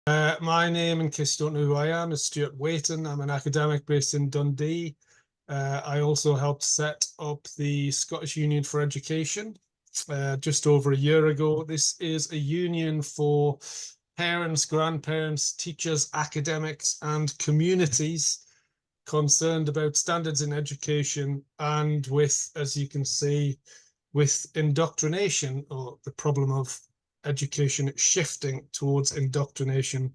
My name, in case you don't know who I am, is Stuart Waiton. I'm an academic based in Dundee. I also helped set up the Scottish Union for Education just over a year ago. This is a union for parents, grandparents, teachers, academics, and communities concerned about standards in education and with, as you can see, with indoctrination, or the problem of education shifting towards indoctrination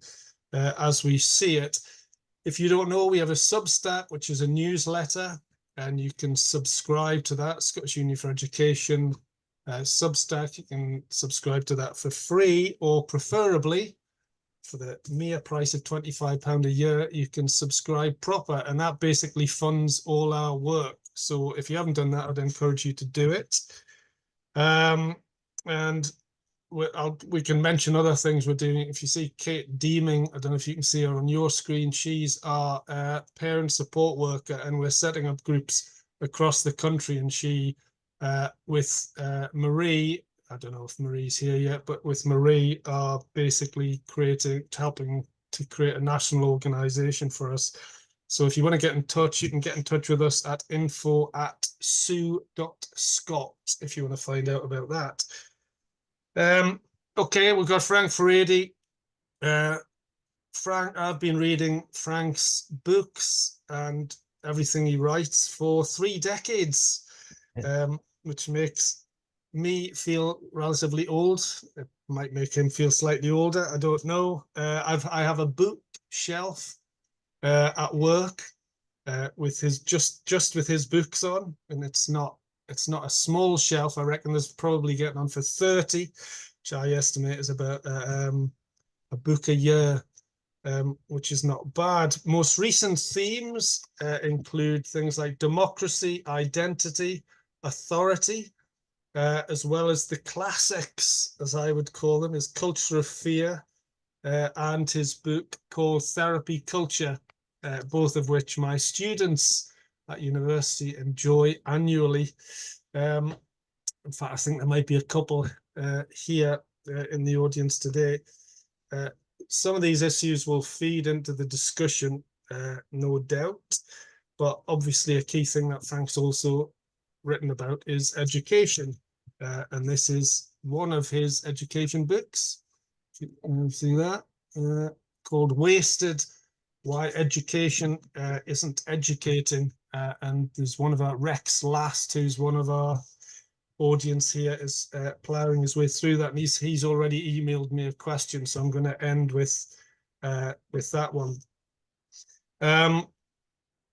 as we see it. If you don't know, we have a Substack, which is a newsletter, and you can subscribe to that, Scottish Union for Education Substack. You can subscribe to that for free, or preferably for the mere price of £25 a year, you can subscribe proper, and that basically funds all our work. So if you haven't done that, I'd encourage you to do it. And we can mention other things we're doing. If you see Kate Deeming, I don't know if you can see her on your screen, she's our parent support worker, and we're setting up groups across the country. And she, with Marie, I don't know if Marie's here yet, but with Marie are basically helping to create a national organization for us. So if you want to get in touch, you can get in touch with us at info@sue.scot if you want to find out about that. Okay, we've got Frank Furedi. Frank, I've been reading Frank's books and everything he writes for 3 decades, which makes me feel relatively old. It might make him feel slightly older. I don't know. I have a bookshelf at work with his just with his books on, and it's not a small shelf. I reckon there's probably getting on for 30, which I estimate is about a book a year, which is not bad. Most recent themes include things like democracy, identity, authority, as well as the classics, as I would call them, his Culture of Fear and his book called Therapy Culture, both of which my students at university enjoy annually. In fact, I think there might be a couple here in the audience today. Some of these issues will feed into the discussion, no doubt, but obviously a key thing that Frank's also written about is education, and this is one of his education books. You can see that, called Wasted: Why Education Isn't Educating. And there's one of our Rex Last, who's one of our audience here, is ploughing his way through that, and he's already emailed me a question, so I'm going to end with that one.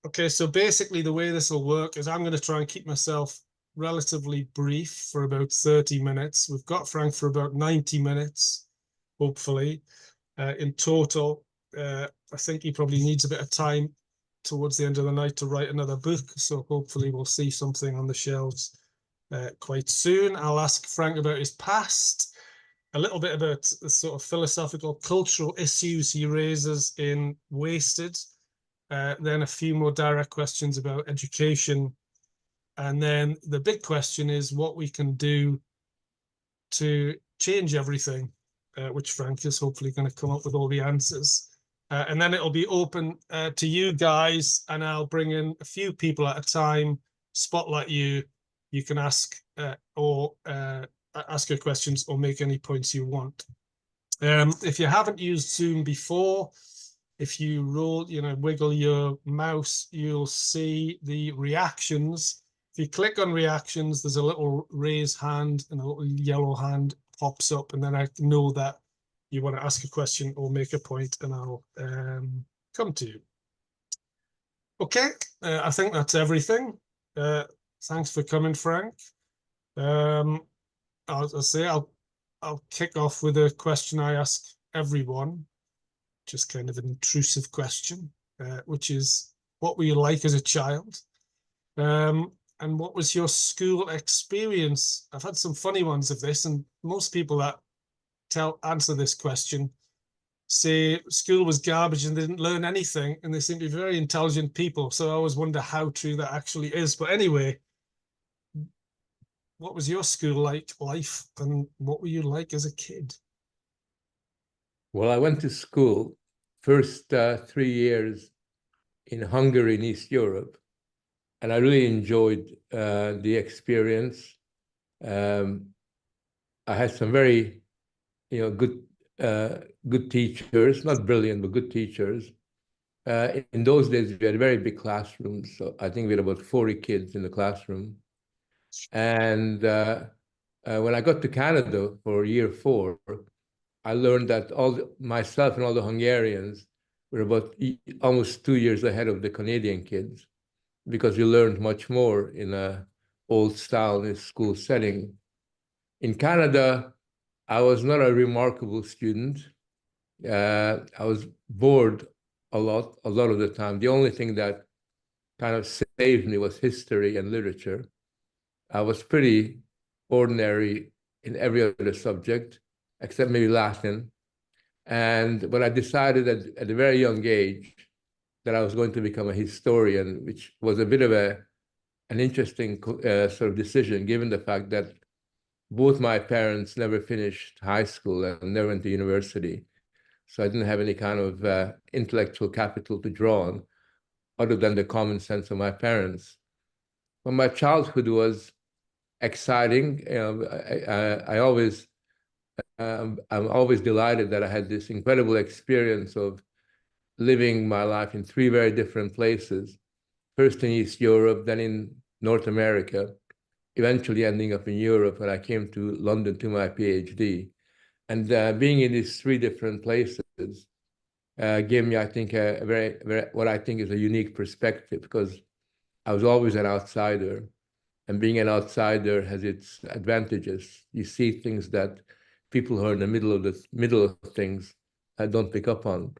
Okay, so basically the way this will work is I'm going to try and keep myself relatively brief for about 30 minutes. We've got Frank for about 90 minutes, hopefully. In total, I think he probably needs a bit of time towards the end of the night to write another book, so hopefully we'll see something on the shelves quite soon. I'll ask Frank about his past, a little bit about the sort of philosophical, cultural issues he raises in Wasted, then a few more direct questions about education, and then the big question is what we can do to change everything, which Frank is hopefully going to come up with all the answers. And then it'll be open to you guys, and I'll bring in a few people at a time, spotlight you. You can ask ask your questions or make any points you want. If you haven't used Zoom before, if you wiggle your mouse, you'll see the reactions. If you click on reactions, there's a little raise hand, and a little yellow hand pops up, and then I know that you want to ask a question or make a point, and I'll come to you. Okay, I think that's everything. Thanks for coming, Frank. I'll kick off with a question I ask everyone, just kind of an intrusive question, which is, what were you like as a child? And what was your school experience? I've had some funny ones of this, and most people that answer this question say school was garbage and they didn't learn anything, and they seem to be very intelligent people. So I always wonder how true that actually is. But anyway, what was your school life, and what were you like as a kid? Well, I went to school, first 3 years in Hungary in East Europe, and I really enjoyed the experience. Um, I had some very, good teachers, not brilliant, but good teachers. In those days, we had very big classrooms. So I think we had about 40 kids in the classroom. And when I got to Canada for year 4, I learned that myself and all the Hungarians were about almost 2 years ahead of the Canadian kids, because we learned much more in a old style in school setting. In Canada, I was not a remarkable student. I was bored a lot of the time. The only thing that kind of saved me was history and literature. I was pretty ordinary in every other subject, except maybe Latin. And when I decided at a very young age that I was going to become a historian, which was a bit of an interesting sort of decision, given the fact that both my parents never finished high school and never went to university. So I didn't have any kind of intellectual capital to draw on, other than the common sense of my parents. But my childhood was exciting. I'm always delighted that I had this incredible experience of living my life in 3 very different places. First in East Europe, then in North America, eventually ending up in Europe when I came to London to my PhD. And being in these 3 different places gave me, I think, a very, what I think is a unique perspective, because I was always an outsider. And being an outsider has its advantages. You see things that people who are in the middle of things don't pick up on.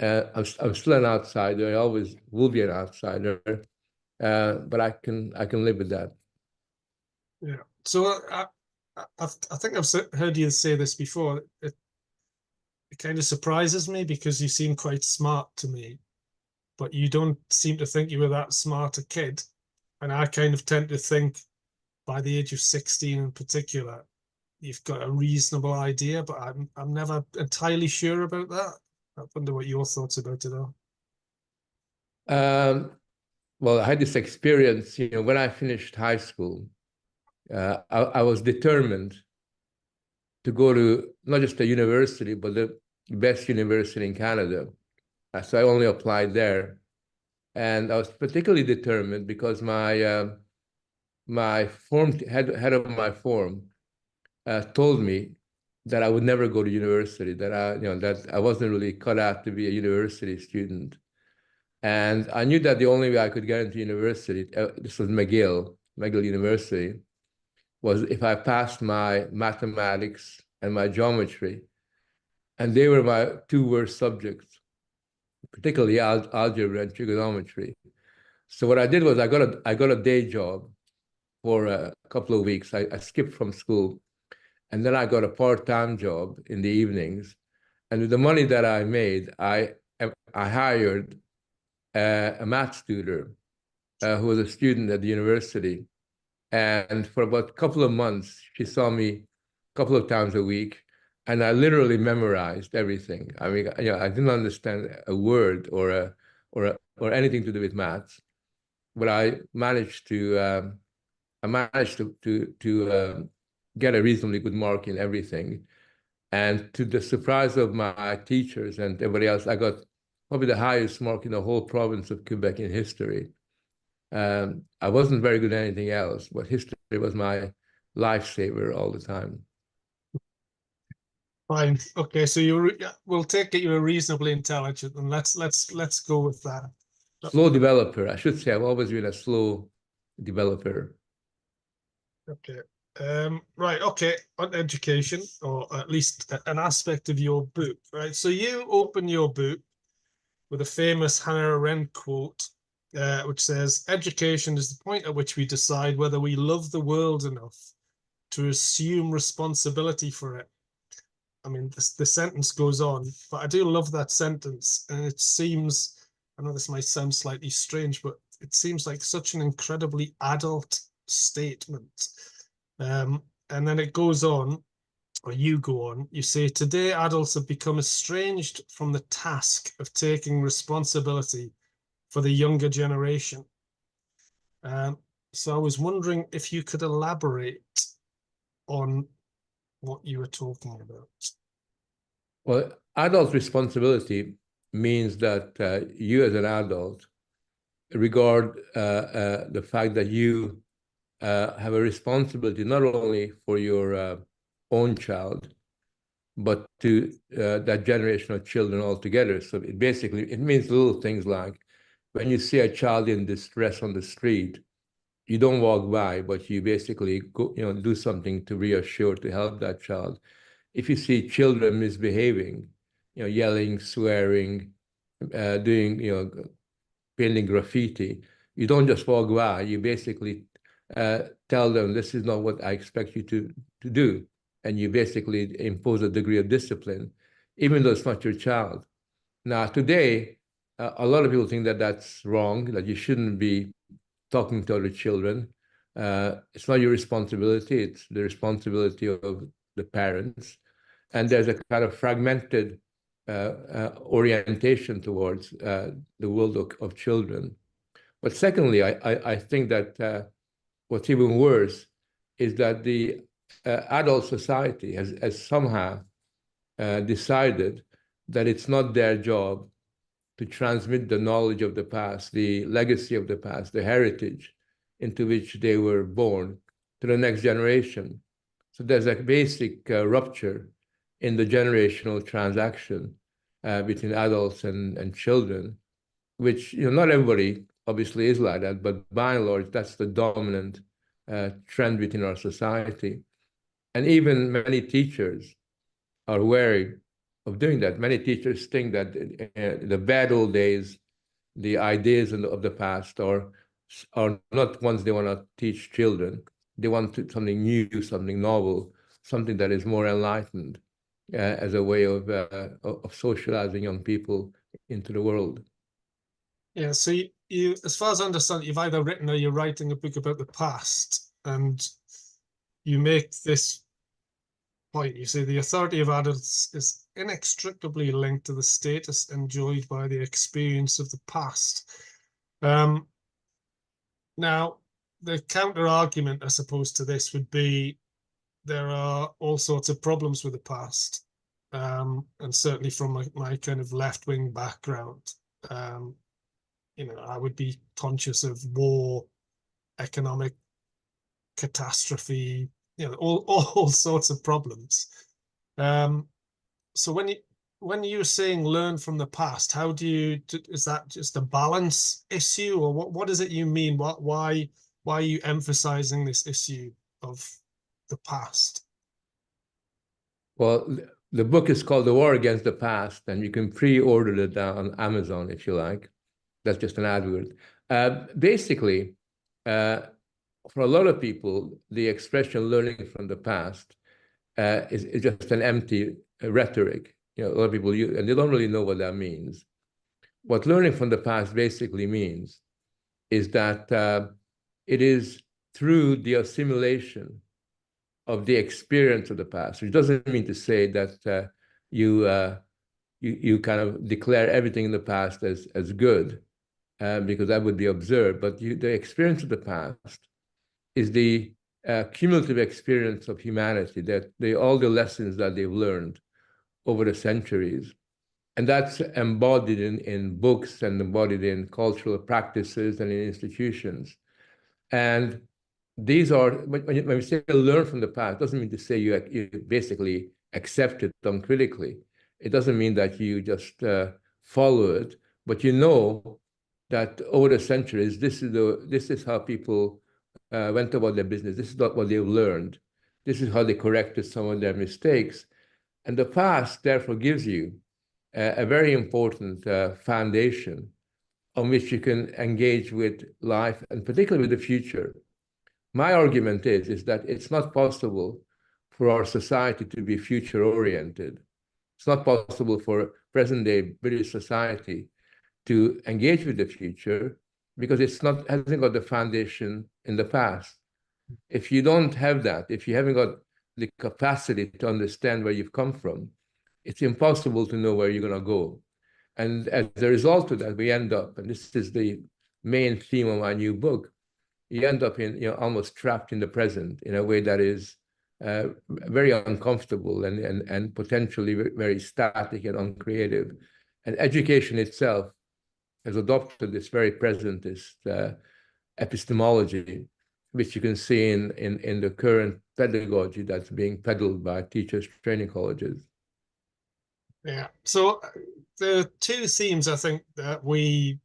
I'm still an outsider. I always will be an outsider, but I can live with that. Yeah. So I think I've heard you say this before. It kind of surprises me because you seem quite smart to me, but you don't seem to think you were that smart a kid. And I kind of tend to think by the age of 16 in particular, you've got a reasonable idea, but I'm never entirely sure about that. I wonder what your thoughts about it are. Well, I had this experience, when I finished high school, I was determined to go to not just a university, but the best university in Canada. So I only applied there. And I was particularly determined because my head of my form told me that I would never go to university, that I wasn't really cut out to be a university student. And I knew that the only way I could get into university, this was McGill University, was if I passed my mathematics and my geometry. And they were my 2 worst subjects, particularly algebra and trigonometry. So what I did was I got a day job for a couple of weeks. I skipped from school, and then I got a part-time job in the evenings. And with the money that I made, I hired a math tutor who was a student at the university. And for about a couple of months, she saw me a couple of times a week, and I literally memorized everything. I mean, I didn't understand a word or anything to do with maths, but I managed to get a reasonably good mark in everything. And to the surprise of my teachers and everybody else, I got probably the highest mark in the whole province of Quebec in history. I wasn't very good at anything else, but history was my lifesaver all the time. Fine. Okay, so we'll take it you're reasonably intelligent, and let's go with that. Slow developer, I should say. I've always been a slow developer. Okay. Right. Okay. On education, or at least an aspect of your book, right? So you open your book with a famous Hannah Arendt quote, which says, "Education is the point at which we decide whether we love the world enough to assume responsibility for it." I mean, the sentence goes on, but I do love that sentence, and it seems, I know this might sound slightly strange, but it seems like such an incredibly adult statement. And then it goes on or you go on, you say, today adults have become estranged from the task of taking responsibility for the younger generation. So I was wondering if you could elaborate on what you were talking about. Well, adult responsibility means that you as an adult regard the fact that you have a responsibility not only for your own child, but to that generation of children altogether. So it basically, it means little things like when you see a child in distress on the street, you don't walk by, but you basically go, do something to reassure, to help that child. If you see children misbehaving, yelling, swearing, doing, painting graffiti, you don't just walk by. You basically tell them, this is not what I expect you to do. And you basically impose a degree of discipline, even though it's not your child. Now, today, a lot of people think that that's wrong, that you shouldn't be talking to other children. It's not your responsibility, it's the responsibility of the parents. And there's a kind of fragmented orientation towards the world of children. But secondly, I think that what's even worse is that the adult society has somehow decided that it's not their job to transmit the knowledge of the past, the legacy of the past, the heritage into which they were born to the next generation. So there's a basic rupture in the generational transaction between adults and children, which not everybody obviously is like that, but by and large, that's the dominant trend within our society. And even many teachers are wary of doing that. Many teachers think that the bad old days, the ideas of the past are not ones they want to teach children. They want something new, something novel, something that is more enlightened as a way of socializing young people into the world. Yeah, so you, as far as I understand, you've either written or you're writing a book about the past, and you make this point. You say the authority of adults is inextricably linked to the status enjoyed by the experience of the past. Now, the counter argument, I suppose, to this would be there are all sorts of problems with the past, and certainly from my kind of left-wing background, I would be conscious of war, economic catastrophe, all sorts of problems. So when you're saying learn from the past, how is that just a balance issue, or what is it you mean? Why are you emphasizing this issue of the past? Well, the book is called The War Against the Past, and you can pre-order it on Amazon if you like. That's just an advert. Basically, for a lot of people, the expression learning from the past is just an empty rhetoric. A lot of people use, and they don't really know what that means. What learning from the past basically means is that it is through the assimilation of the experience of the past, which doesn't mean to say that you kind of declare everything in the past as good, because that would be absurd. But the experience of the past is the cumulative experience of humanity, that all the lessons that they've learned over the centuries. And that's embodied in books and embodied in cultural practices and in institutions. And these are, when we say learn from the past, it doesn't mean to say you basically accept it uncritically. It doesn't mean that you just follow it, but you know that over the centuries, this is how people went about their business. This is not what they've learned. This is how they corrected some of their mistakes. And the past, therefore, gives you a very important foundation on which you can engage with life, and particularly with the future. My argument is that it's not possible for our society to be future-oriented. It's not possible for present-day British society to engage with the future because hasn't got the foundation in the past. If you don't have that, if you haven't got the capacity to understand where you've come from, it's impossible to know where you're going to go. And as a result of that, we end up, and this is the main theme of my new book, you end up in, almost trapped in the present in a way that is very uncomfortable and potentially very static and uncreative. And education itself has adopted this very presentist epistemology, which you can see in the current pedagogy that's being peddled by teachers' training colleges. Yeah. So the two themes I think that we,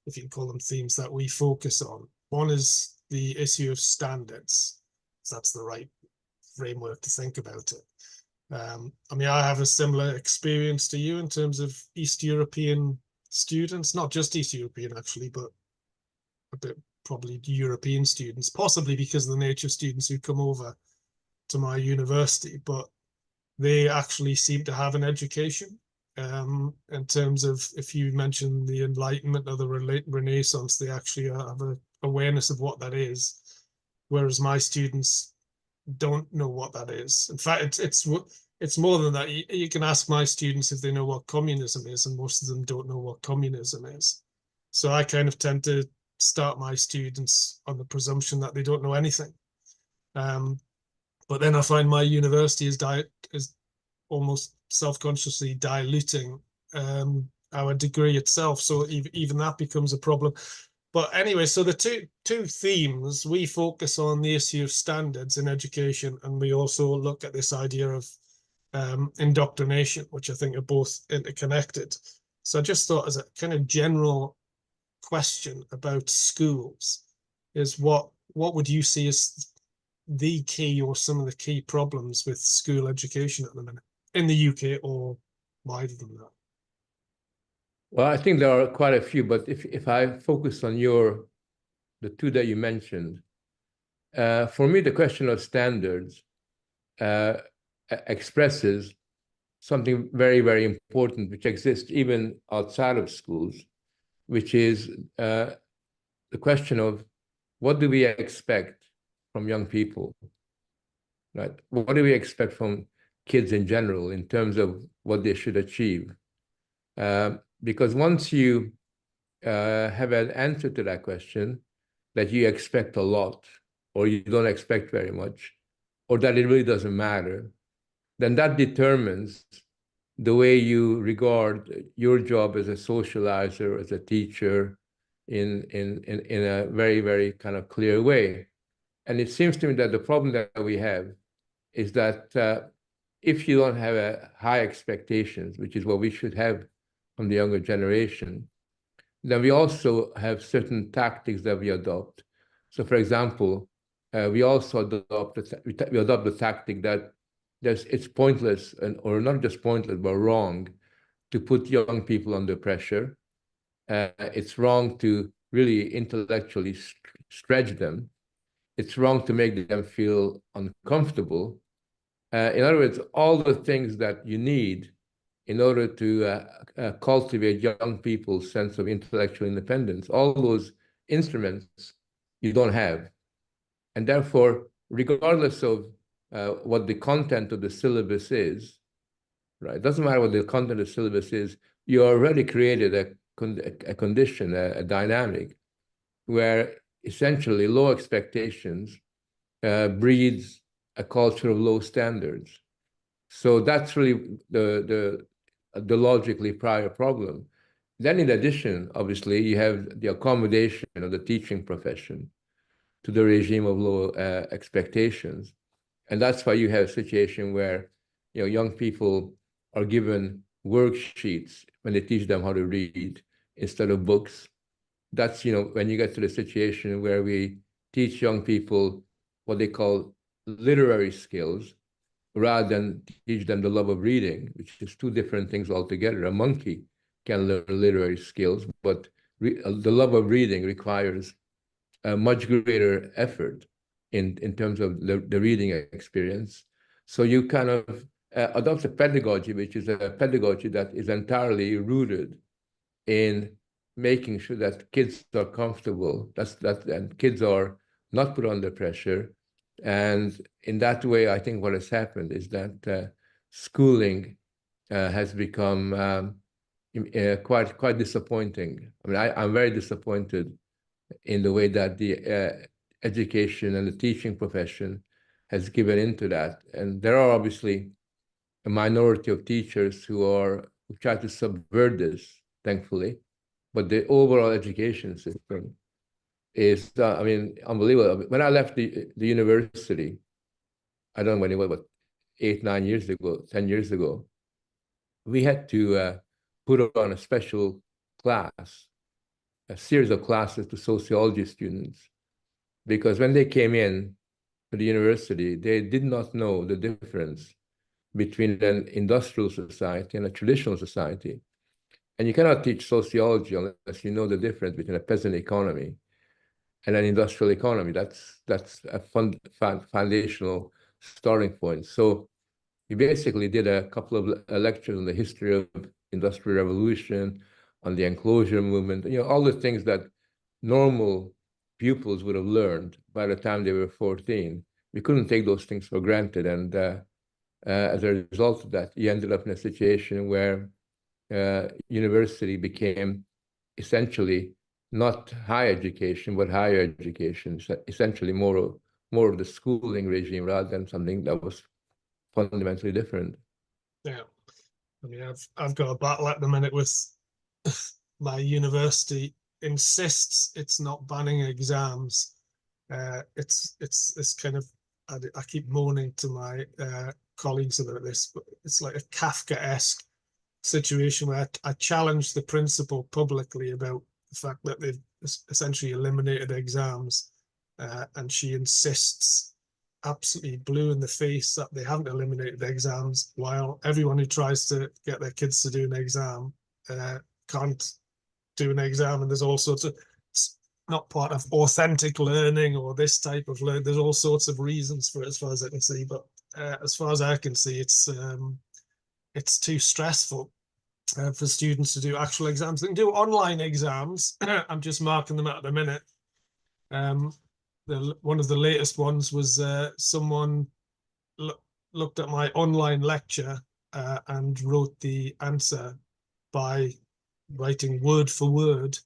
if you can call them themes, that we focus on. One is the issue of standards. So that's the right framework to think about it. I mean, I have a similar experience to you in terms of East European students, not just East European actually, but a bit probably European students, possibly because of the nature of students who come over to my university, but they actually seem to have an education in terms of, if you mention the Enlightenment or the Renaissance, they actually have an awareness of what that is, whereas my students don't know what that is. In fact, it's more than that. You can ask my students if they know what communism is, and most of them don't know what communism is. So I kind of tend to start my students on the presumption that they don't know anything. But then I find my university is almost self-consciously diluting our degree itself. So even that becomes a problem. But anyway, so the two themes, we focus on the issue of standards in education, and we also look at this idea of indoctrination, which I think are both interconnected. So I just thought, as a kind of general question about schools, is what would you see as the key or some of the key problems with school education at the minute in the UK or wider than that? Well, I think there are quite a few, but if I focus on the two that you mentioned, for me, the question of standards expresses something very, very important, which exists even outside of schools, which is the question of what do we expect from young people, right? What do we expect from kids in general in terms of what they should achieve? Because once you have an answer to that question, that you expect a lot, or you don't expect very much, or that it really doesn't matter, then that determines the way you regard your job as a socializer, as a teacher, in a very, very kind of clear way. And it seems to me that the problem that we have is that if you don't have high expectations, which is what we should have from the younger generation, then we also have certain tactics that we adopt. So, for example, we also adopt the tactic that it's pointless, or not just pointless, but wrong to put young people under pressure. It's wrong to really intellectually stretch them. It's wrong to make them feel uncomfortable. In other words, all the things that you need in order to cultivate young people's sense of intellectual independence, all those instruments you don't have. And therefore, regardless of what the content of the syllabus is, right? It doesn't matter what the content of the syllabus is, you already created a condition, a dynamic, where essentially low expectations breeds a culture of low standards. So that's really the logically prior problem. Then in addition, obviously, you have the accommodation of the teaching profession to the regime of low expectations. And that's why you have a situation where young people are given worksheets when they teach them how to read instead of books. That's when you get to the situation where we teach young people what they call literary skills rather than teach them the love of reading, which is two different things altogether. A monkey can learn literary skills, but the love of reading requires a much greater effort in terms of the reading experience. So you kind of adopt a pedagogy, which is a pedagogy that is entirely rooted in making sure that kids are comfortable, and kids are not put under pressure, And in that way, I think what has happened is that schooling has become quite disappointing. I mean, I'm very disappointed in the way that the education and the teaching profession has given into that. And there are obviously a minority of teachers who try to subvert this, thankfully. But the overall education system is, I mean, unbelievable. When I left the university, I don't know when it was, but 8, 9 years ago, 10 years ago, we had to put on a special class, a series of classes to sociology students, because when they came in to the university, they did not know the difference between an industrial society and a traditional society. And you cannot teach sociology unless you know the difference between a peasant economy and an industrial economy. That's a foundational starting point. So we basically did a couple of lectures on the history of industrial revolution, on the enclosure movement, all the things that normal pupils would have learned by the time they were 14. We couldn't take those things for granted. And as a result of that, you ended up in a situation where university became essentially not higher education, but higher education, essentially more of the schooling regime rather than something that was fundamentally different. Yeah, I mean, I've got a battle at the minute with my university insists it's not banning exams. It's kind of, I keep moaning to my colleagues about this, but it's like a Kafka-esque situation where I challenge the principal publicly about the fact that they've essentially eliminated exams, and she insists, absolutely blue in the face, that they haven't eliminated exams, while everyone who tries to get their kids to do an exam can't do an exam. And there's all sorts of, it's not part of authentic learning or this type of learning. There's all sorts of reasons for it, as far as I can see. But as far as I can see, it's too stressful for students to do actual exams. They can do online exams. I'm just marking them out at the minute. One of the latest ones was someone looked at my online lecture and wrote the answer by writing word for word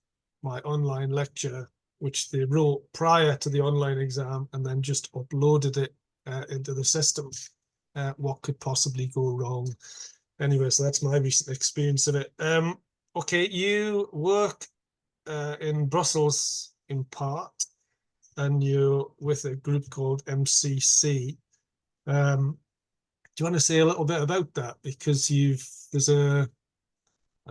my online lecture, which they wrote prior to the online exam, and then just uploaded it into the system. What could possibly go wrong? Anyway, so that's my recent experience of it. Okay, you work in Brussels in part, and you're with a group called MCC. Do you want to say a little bit about that? Because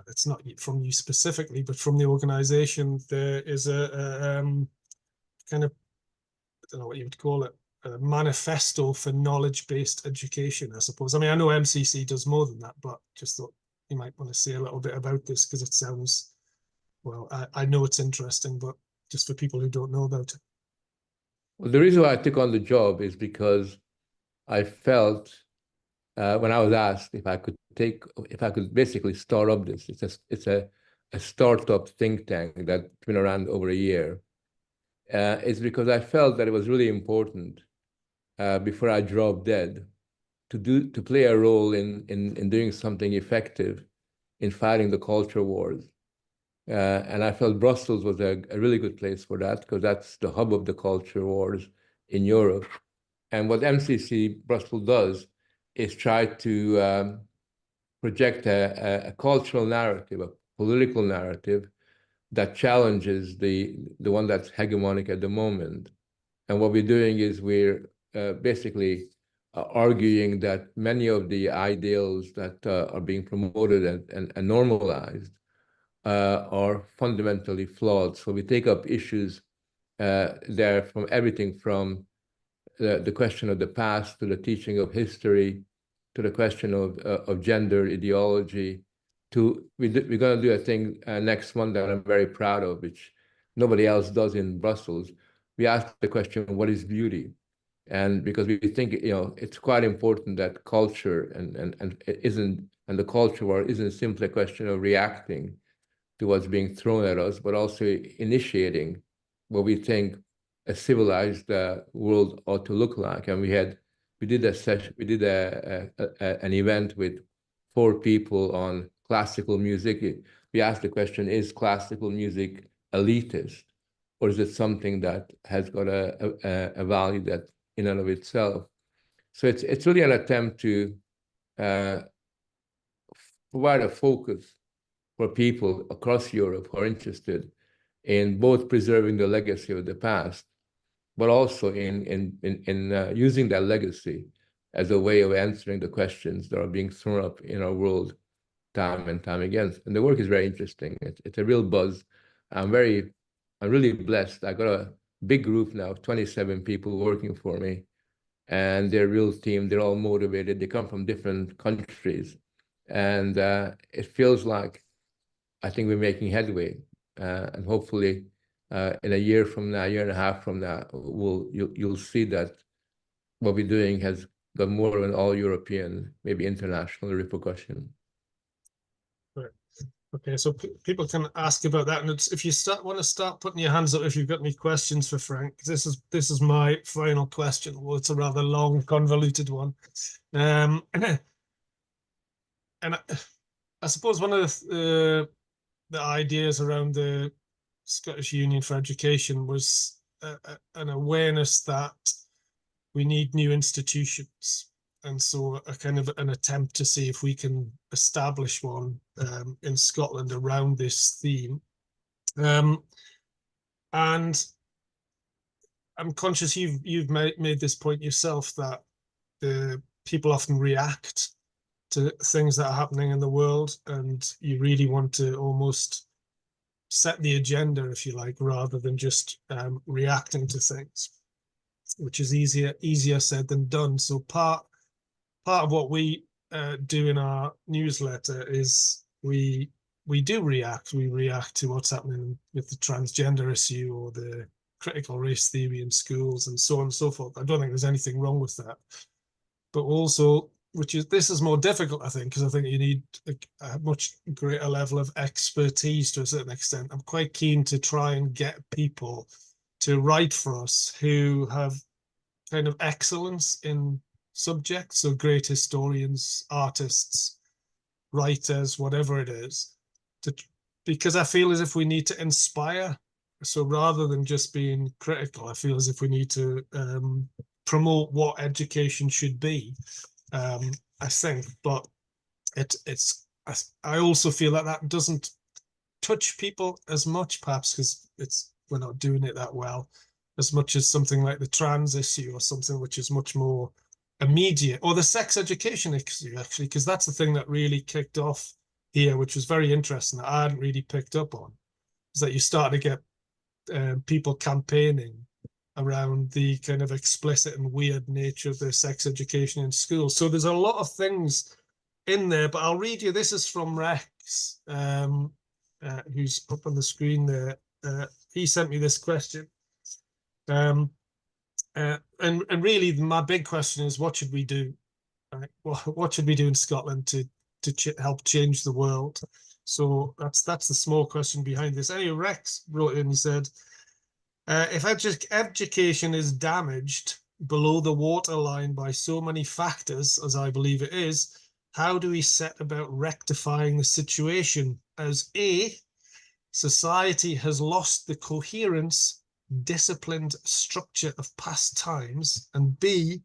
it's not from you specifically, but from the organization, there is a kind of, I don't know what you would call it, a manifesto for knowledge-based education, I suppose. I mean, I know MCC does more than that, but just thought you might want to say a little bit about this, because it sounds, well, I know it's interesting, but just for people who don't know about it. Well, the reason why I took on the job is because I felt when I was asked if I could basically start up this. It's a startup think tank that's been around over a year. It's because I felt that it was really important before I dropped dead to play a role in doing something effective in fighting the culture wars. And I felt Brussels was a really good place for that, because that's the hub of the culture wars in Europe. And what MCC Brussels does is try to project a cultural narrative, a political narrative that challenges the one that's hegemonic at the moment. And what we're doing is we're basically arguing that many of the ideals that are being promoted and normalized are fundamentally flawed. So we take up issues there from everything from the question of the past to the teaching of history to the question of gender ideology. We're going to do a thing next month that I'm very proud of, which nobody else does in Brussels. We ask the question, what is beauty? And because we think, it's quite important that culture and the culture war isn't simply a question of reacting to what's being thrown at us, but also initiating what we think a civilized world ought to look like. And we did a session, we did an event with 4 people on classical music. We asked the question, is classical music elitist, or is it something that has got a value that in and of itself? So it's really an attempt to provide a focus for people across Europe who are interested in both preserving the legacy of the past, but also in using that legacy as a way of answering the questions that are being thrown up in our world time and time again. And the work is very interesting. It's a real buzz. I'm really blessed. I got a big group now, 27 people working for me, and they're a real team. They're all motivated. They come from different countries, and it feels like I think we're making headway, and hopefully in a year from now, year and a half from now, you'll see that what we're doing has got more of an all-European, maybe international repercussion. Right. Okay, so people can ask about that, and if you want to start putting your hands up if you've got any questions for Frank. This is my final question. Well, it's a rather long, convoluted one, and I suppose one of the ideas around the Scottish Union for Education was an awareness that we need new institutions, and so a kind of an attempt to see if we can establish one in Scotland around this theme. And I'm conscious you've made this point yourself, that the people often react to things that are happening in the world, and you really want to almost set the agenda, if you like, rather than just reacting to things, which is easier said than done. So part of what we do in our newsletter is we do react. We react to what's happening with the transgender issue or the critical race theory in schools and so on and so forth. I don't think there's anything wrong with that. But also, this is more difficult, I think, because I think you need a much greater level of expertise to a certain extent. I'm quite keen to try and get people to write for us who have kind of excellence in subjects, so great historians, artists, writers, whatever it is, because I feel as if we need to inspire. So rather than just being critical, I feel as if we need to promote what education should be. I think, but I also feel that doesn't touch people as much, perhaps because we're not doing it that well, as much as something like the trans issue or something which is much more immediate, or the sex education issue, actually, because that's the thing that really kicked off here, which was very interesting, that I hadn't really picked up on, is that you start to get people campaigning around the kind of explicit and weird nature of the sex education in schools. So there's a lot of things in there, but I'll read you. This is from Rex, who's up on the screen there. He sent me this question. And really, my big question is, what should we do? Right? Well, what should we do in Scotland to help change the world? So that's the small question behind this. Anyway, Rex wrote in, he said, if education is damaged below the waterline by so many factors, as I believe it is, how do we set about rectifying the situation? As A, society has lost the coherence, disciplined structure of past times, and B,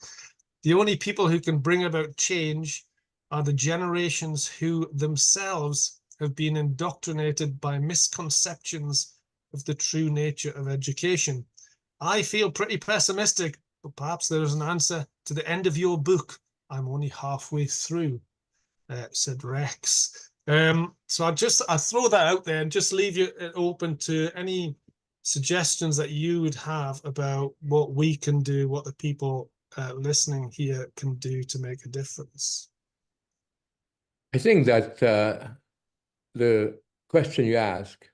the only people who can bring about change are the generations who themselves have been indoctrinated by misconceptions of the true nature of education. I feel pretty pessimistic, but perhaps there is an answer to the end of your book. I'm only halfway through, said Rex. So I throw that out there and just leave you open to any suggestions that you would have about what we can do, what the people listening here can do to make a difference. I think that the question you ask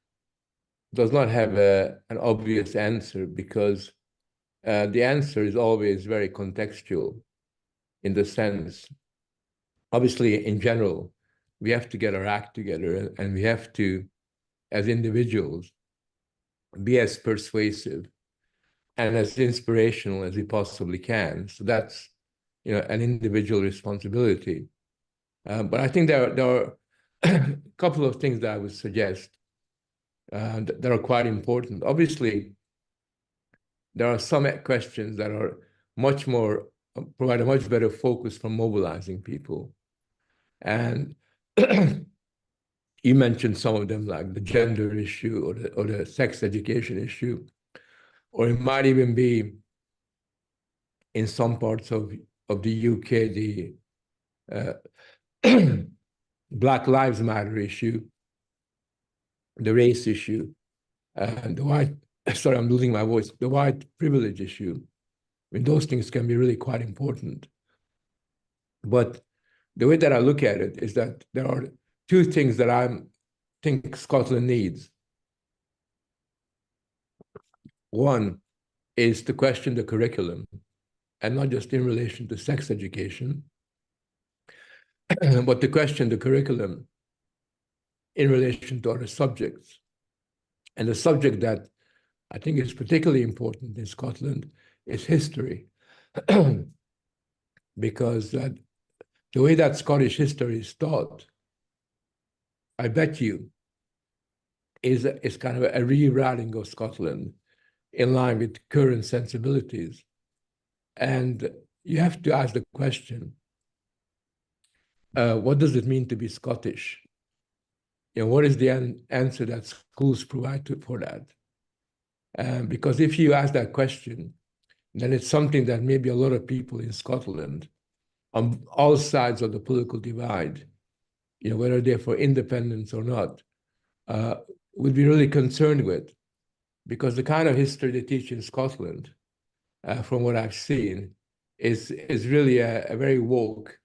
does not have an obvious answer, because the answer is always very contextual, in the sense, obviously, in general, we have to get our act together, and we have to, as individuals, be as persuasive and as inspirational as he possibly can. So that's, an individual responsibility. But I think there are a couple of things that I would suggest that are quite important. Obviously, there are some questions that are much more, provide a much better focus for mobilizing people. And you mentioned some of them, like the gender issue or the sex education issue, or it might even be in some parts of the UK, the Black Lives Matter issue, the race issue, and the white, sorry, I'm losing my voice, the white privilege issue. I mean, those things can be really quite important. But the way that I look at it is that there are two things that I think Scotland needs. One is to question the curriculum, and not just in relation to sex education, but to question the curriculum in relation to other subjects. And the subject that I think is particularly important in Scotland is history, because the way that Scottish history is taught, I bet you, is kind of a rewriting of Scotland in line with current sensibilities. And you have to ask the question, what does it mean to be Scottish? What is the answer that schools provide for that? Because if you ask that question, then it's something that maybe a lot of people in Scotland, on all sides of the political divide, whether they're for independence or not, would be really concerned with. Because the kind of history they teach in Scotland, from what I've seen, is really a very woke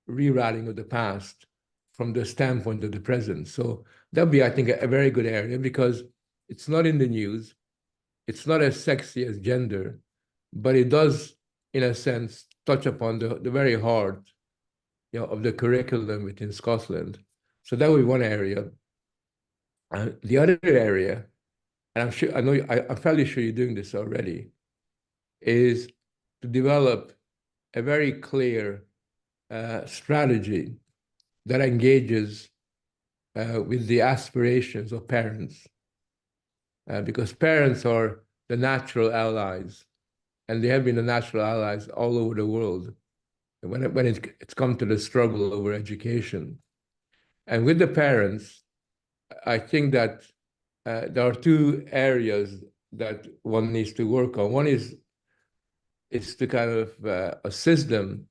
rewriting of the past from the standpoint of the present. So that'd be, I think, a very good area, because it's not in the news, it's not as sexy as gender, but it does, in a sense, touch upon the very heart, of the curriculum within Scotland. So that would be one area. The other area, and I'm fairly sure you're doing this already, is to develop a very clear strategy that engages with the aspirations of parents, because parents are the natural allies, and they have been the natural allies all over the world when it's come to the struggle over education. And with the parents, I think that there are two areas that one needs to work on. One is to kind of assist them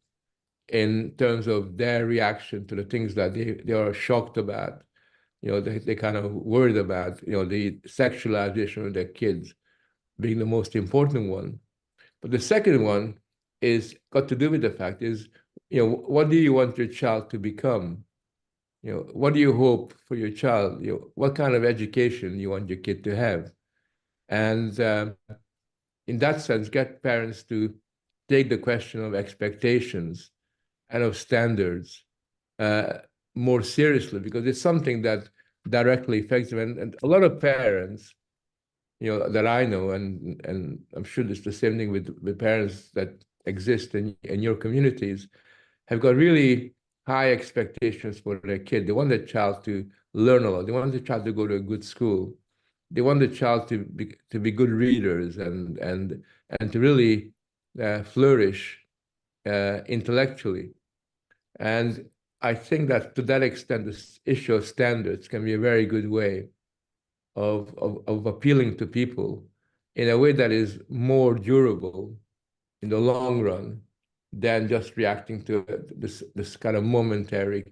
in terms of their reaction to the things that they are shocked about, they kind of worried about, the sexualization of their kids being the most important one. But the second one is got to do with the fact is, what do you want your child to become? What do you hope for your child? What kind of education you want your kid to have? And in that sense, get parents to take the question of expectations and of standards more seriously, because it's something that directly affects them. And a lot of parents, that I know, and I'm sure it's the same thing with parents that exist in your communities, have got really high expectations for their kid. They want their child to learn a lot. They want the child to go to a good school. They want the child to be good readers and to really flourish intellectually. And I think that to that extent, this issue of standards can be a very good way of appealing to people in a way that is more durable in the long run than just reacting to this kind of momentary,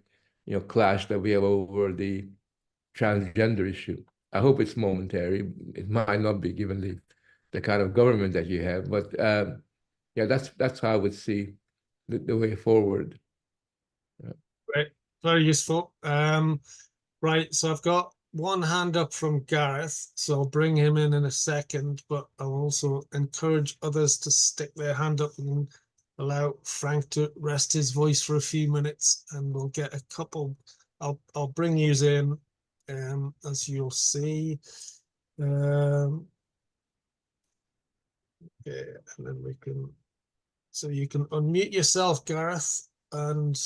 clash that we have over the transgender issue. I hope it's momentary. It might not be, given the kind of government that you have. But yeah, that's how I would see the way forward. Great, very useful. Right, so I've got one hand up from Gareth, so I'll bring him in a second, but I'll also encourage others to stick their hand up and allow Frank to rest his voice for a few minutes, and we'll get a couple. I'll bring you in, as you'll see. Okay, and then we can, so you can unmute yourself, Gareth, and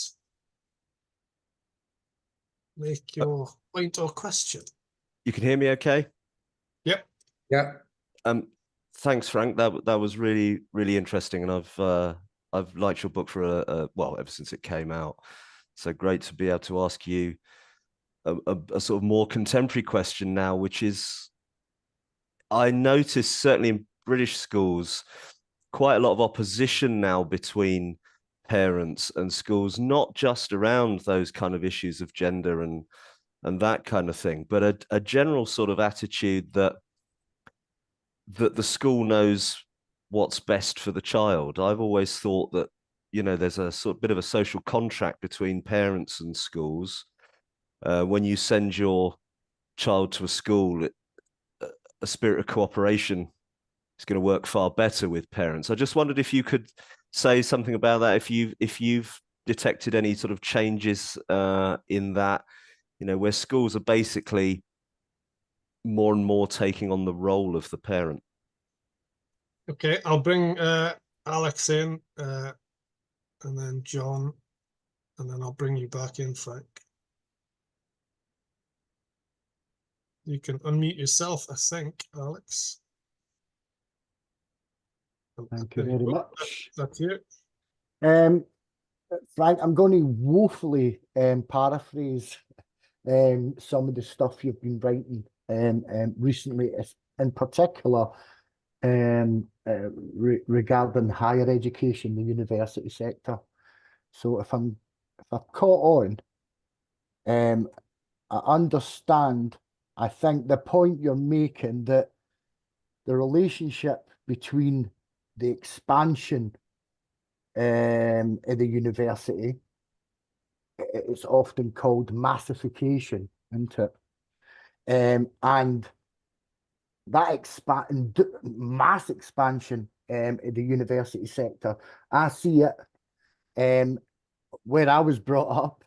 make your point or question. You can hear me okay? Yep. Yeah. Thanks, Frank. That was really, really interesting, and I've liked your book for well, ever since it came out. So great to be able to ask you a sort of more contemporary question now, which is, I noticed certainly in British schools quite a lot of opposition now between parents and schools, not just around those kind of issues of gender and that kind of thing, but a general sort of attitude that the school knows what's best for the child. I've always thought that, you know, there's a sort of bit of a social contract between parents and schools. When you send your child to a school, a spirit of cooperation is going to work far better with parents. I just wondered if you could say something about that, if you've detected any sort of changes in that, you know, where schools are basically more and more taking on the role of the parent. Okay, I'll bring Alex in, and then John, and then I'll bring you back in, Frank. You can unmute yourself, I think, Alex. Thank you very much. That's you. Frank, I'm going to woefully paraphrase some of the stuff you've been writing recently, in particular regarding higher education, the university sector. So if I've caught on, I understand. I think the point you're making, that the relationship between the expansion of the university, it's often called massification, isn't it? And that mass expansion of the university sector, I see it where I was brought up.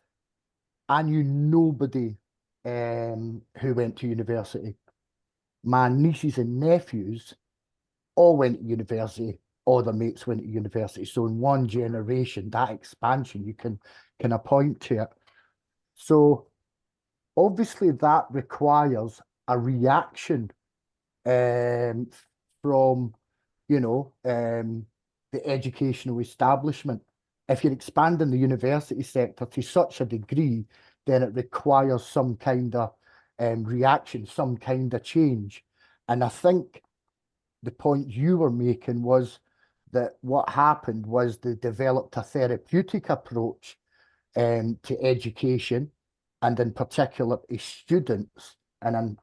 I knew nobody who went to university. My nieces and nephews all went to university. All their mates went to university. So in one generation, that expansion, you can point to it. So obviously that requires a reaction from, you know, the educational establishment. If you're expanding the university sector to such a degree, then it requires some kind of reaction, some kind of change. And I think the point you were making was that what happened was they developed a therapeutic approach to education, and in particular to students, and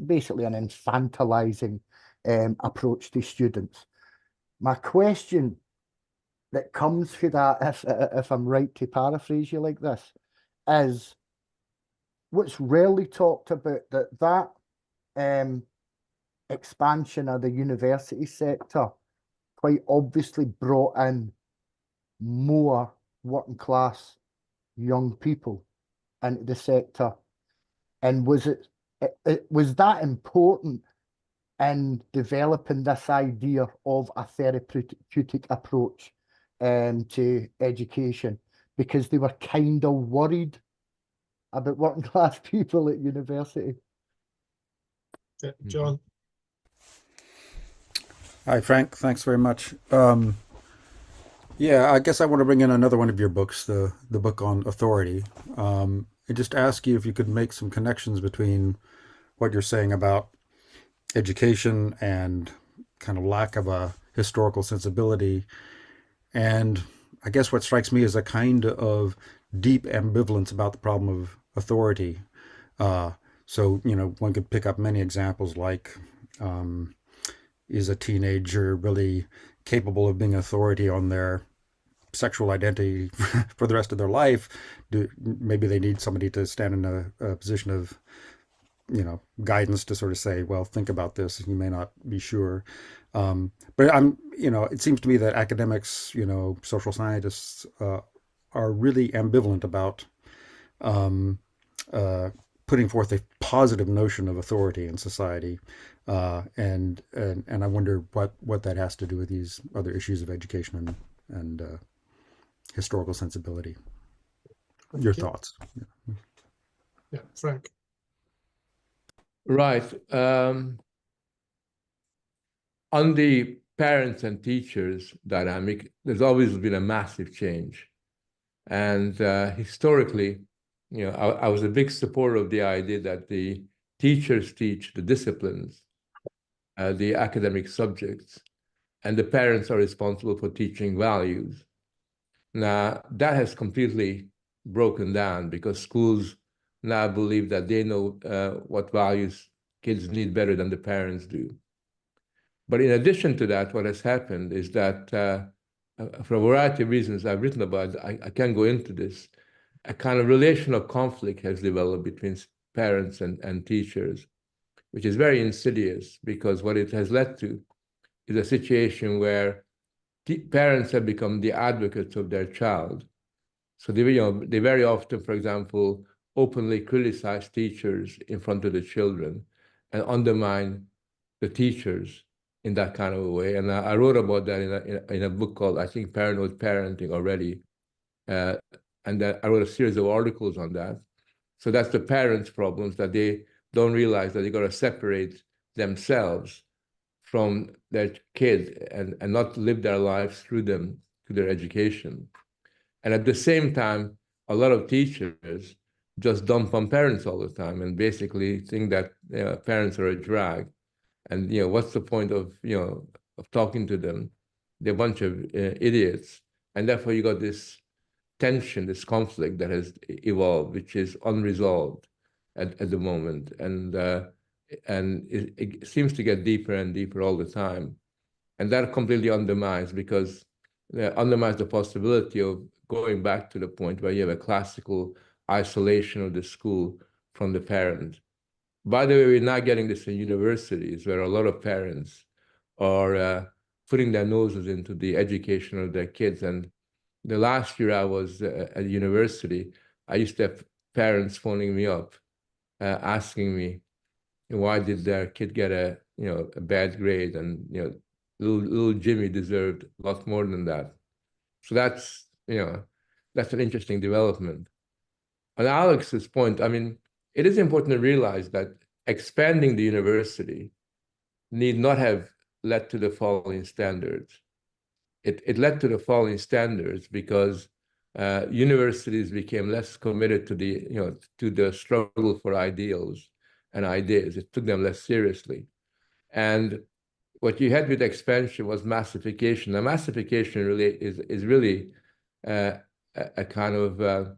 basically an infantilizing approach to students. My question that comes for that, if I'm right to paraphrase you like this, is what's rarely talked about, that expansion of the university sector quite obviously brought in more working class young people into the sector. And was was that important in developing this idea of a therapeutic approach to education, because they were kind of worried about working class people at university? John. Hi, Frank. Thanks very much. Yeah, I guess I want to bring in another one of your books, the book on authority. And just ask you if you could make some connections between what you're saying about education and kind of lack of a historical sensibility. And I guess what strikes me is a kind of deep ambivalence about the problem of authority. So, you know, one could pick up many examples like, is a teenager really capable of being authority on their sexual identity for the rest of their life? Maybe they need somebody to stand in a position of, you know, guidance to sort of say, well, think about this. You may not be sure. But you know, it seems to me that academics, you know, social scientists are really ambivalent about putting forth a positive notion of authority in society, and I wonder what that has to do with these other issues of education and historical sensibility. Your thoughts? Yeah, Frank. Right. On the parents and teachers dynamic, there's always been a massive change. And historically, I was a big supporter of the idea that the teachers teach the disciplines, the academic subjects, and the parents are responsible for teaching values. Now, that has completely broken down because schools now believe that they know what values kids need better than the parents do. But in addition to that, what has happened is that for a variety of reasons I've written about, I can't go into this, a kind of relational conflict has developed between parents and teachers, which is very insidious because what it has led to is a situation where parents have become the advocates of their child. So they very often, for example, openly criticize teachers in front of the children and undermine the teachers in that kind of a way. And I wrote about that in a book called, I think, Parenthood Parenting already. And I wrote a series of articles on that. So that's the parents' problems, that they don't realize that they got to separate themselves from their kid and not live their lives through them, through their education. And at the same time, a lot of teachers just dump on parents all the time and basically think that parents are a drag. And what's the point of talking to them? They're a bunch of idiots. And therefore you got this tension, this conflict that has evolved, which is unresolved at the moment. And it seems to get deeper and deeper all the time. And that completely undermines the possibility of going back to the point where you have a classical isolation of the school from the parent. By the way, we're now getting this in universities where a lot of parents are putting their noses into the education of their kids. And the last year I was at university, I used to have parents phoning me up, asking me why did their kid get a bad grade, and little Jimmy deserved a lot more than that. So that's an interesting development. On Alex's point, I mean, it is important to realize that expanding the university need not have led to the following standards. It led to the following standards because universities became less committed to the struggle for ideals and ideas. It took them less seriously. And what you had with expansion was massification. Now, massification really is really a kind of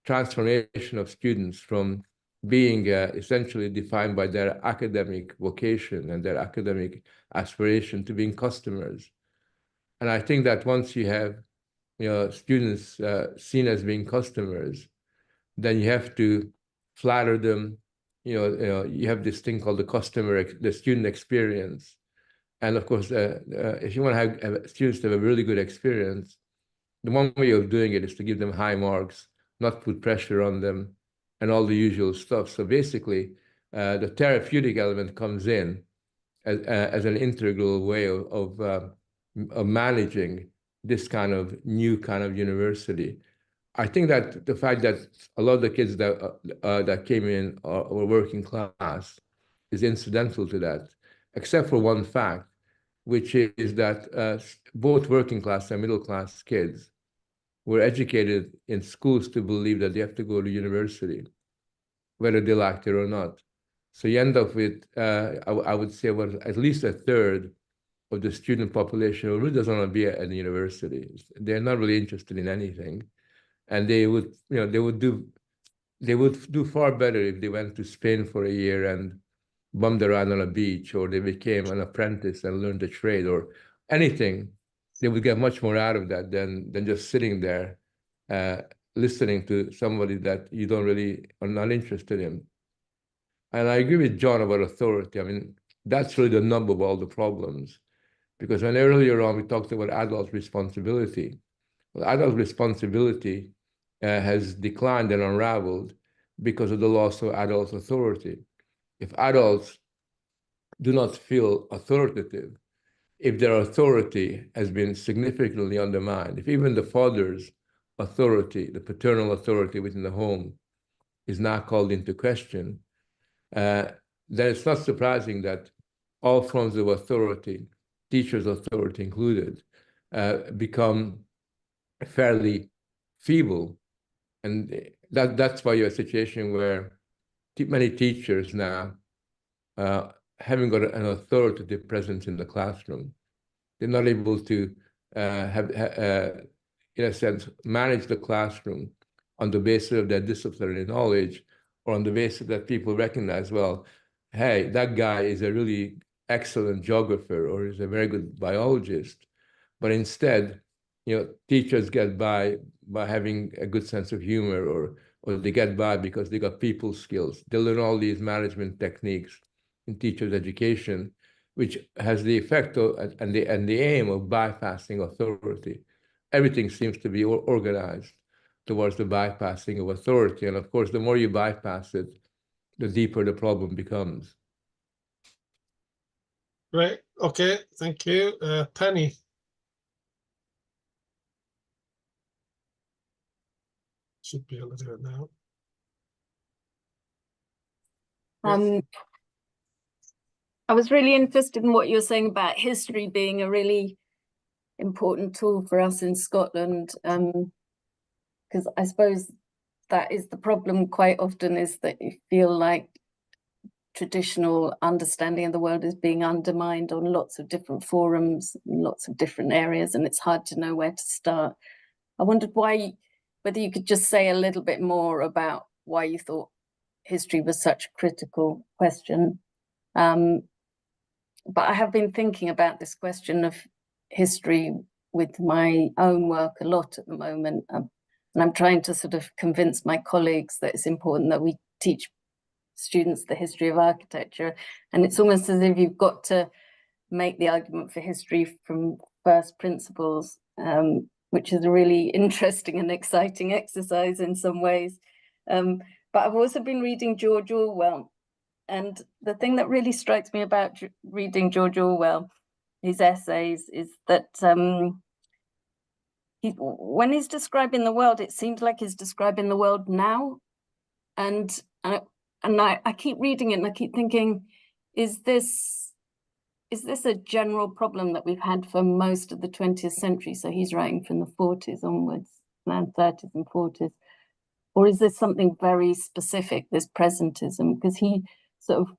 transformation of students from being essentially defined by their academic vocation and their academic aspiration to being customers. And I think that once you have students seen as being customers, then you have to flatter them. You have this thing called the student experience. And of course, if you want to have students to have a really good experience, the one way of doing it is to give them high marks, not put pressure on them, and all the usual stuff. So basically, the therapeutic element comes in as an integral way of managing this kind of new kind of university. I think that the fact that a lot of the kids that came in were working class is incidental to that, except for one fact, which is that both working class and middle class kids were educated in schools to believe that they have to go to university, whether they liked it or not. So you end up with, I would say, at least a third of the student population who really doesn't want to be at the university. They're not really interested in anything, and they would do far better if they went to Spain for a year and bummed around on a beach, or they became an apprentice and learned a trade or anything. They would get much more out of that than just sitting there listening to somebody that you don't really are not interested in. And I agree with John about authority. I mean, that's really the nub of all the problems. Because when earlier on we talked about adult responsibility, well, adult responsibility has declined and unraveled because of the loss of adult authority. If adults do not feel authoritative, if their authority has been significantly undermined, if even the father's authority, the paternal authority within the home, is now called into question, then it's not surprising that all forms of authority, teachers' authority included, become fairly feeble. And that's why you're a situation where many teachers now, having got an authoritative presence in the classroom, they're not able to in a sense, manage the classroom on the basis of their disciplinary knowledge, or on the basis that people recognize, well, hey, that guy is a really excellent geographer or is a very good biologist. But instead, teachers get by having a good sense of humor, or they get by because they got people skills. They learn all these management techniques in teachers' education, which has the effect of, and the aim of bypassing authority. Everything seems to be organized towards the bypassing of authority. And of course, the more you bypass it, the deeper the problem becomes. Right. Okay. Thank you. Penny. Should be able to do it now. I was really interested in what you were saying about history being a really important tool for us in Scotland, because I suppose that is the problem quite often, is that you feel like traditional understanding of the world is being undermined on lots of different forums, in lots of different areas, and it's hard to know where to start. I wondered whether you could just say a little bit more about why you thought history was such a critical question. But I have been thinking about this question of history with my own work a lot at the moment. And I'm trying to sort of convince my colleagues that it's important that we teach students the history of architecture. And it's almost as if you've got to make the argument for history from first principles, which is a really interesting and exciting exercise in some ways. But I've also been reading George Orwell. And the thing that really strikes me about reading George Orwell, his essays, is that when he's describing the world, it seems like he's describing the world now. And I keep reading it and I keep thinking, is this a general problem that we've had for most of the 20th century? So he's writing from the 40s onwards, around 30s and 40s. Or is this something very specific, this presentism? Because he sort of,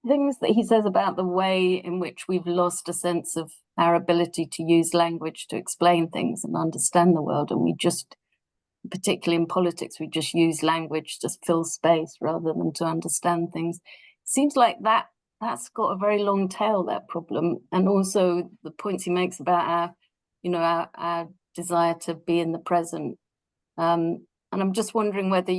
things that he says about the way in which we've lost a sense of our ability to use language to explain things and understand the world. And we just, particularly in politics, we just use language to fill space rather than to understand things. It seems like that's got a very long tail, that problem. And also the points he makes about our desire to be in the present. And I'm just wondering whether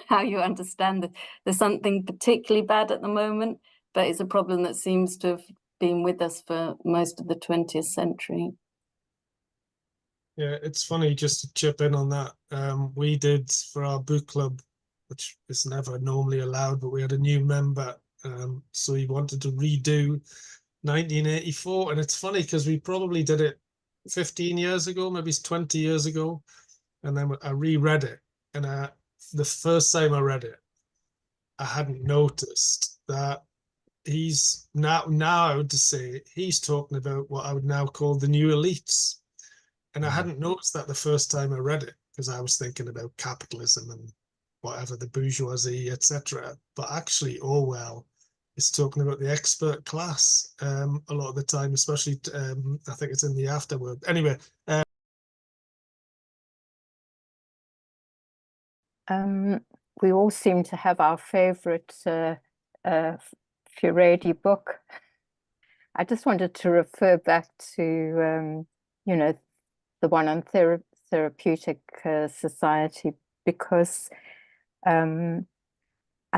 how you understand that there's something particularly bad at the moment, but it's a problem that seems to have been with us for most of the 20th century. Yeah, it's funny, just to chip in on that. We did for our book club, which is never normally allowed, but we had a new member. So he wanted to redo 1984. And it's funny because we probably did it 15 years ago, maybe 20 years ago. And then I reread it. And the first time I read it, I hadn't noticed that he's now I would say he's talking about what I would now call the new elites. And I hadn't noticed that the first time I read it, because I was thinking about capitalism and whatever, the bourgeoisie, etc. But actually Orwell is talking about the expert class a lot of the time, especially I think it's in the afterword. Anyway. We all seem to have our favorite Furedi book. I just wanted to refer back to, the one on therapeutic society, because I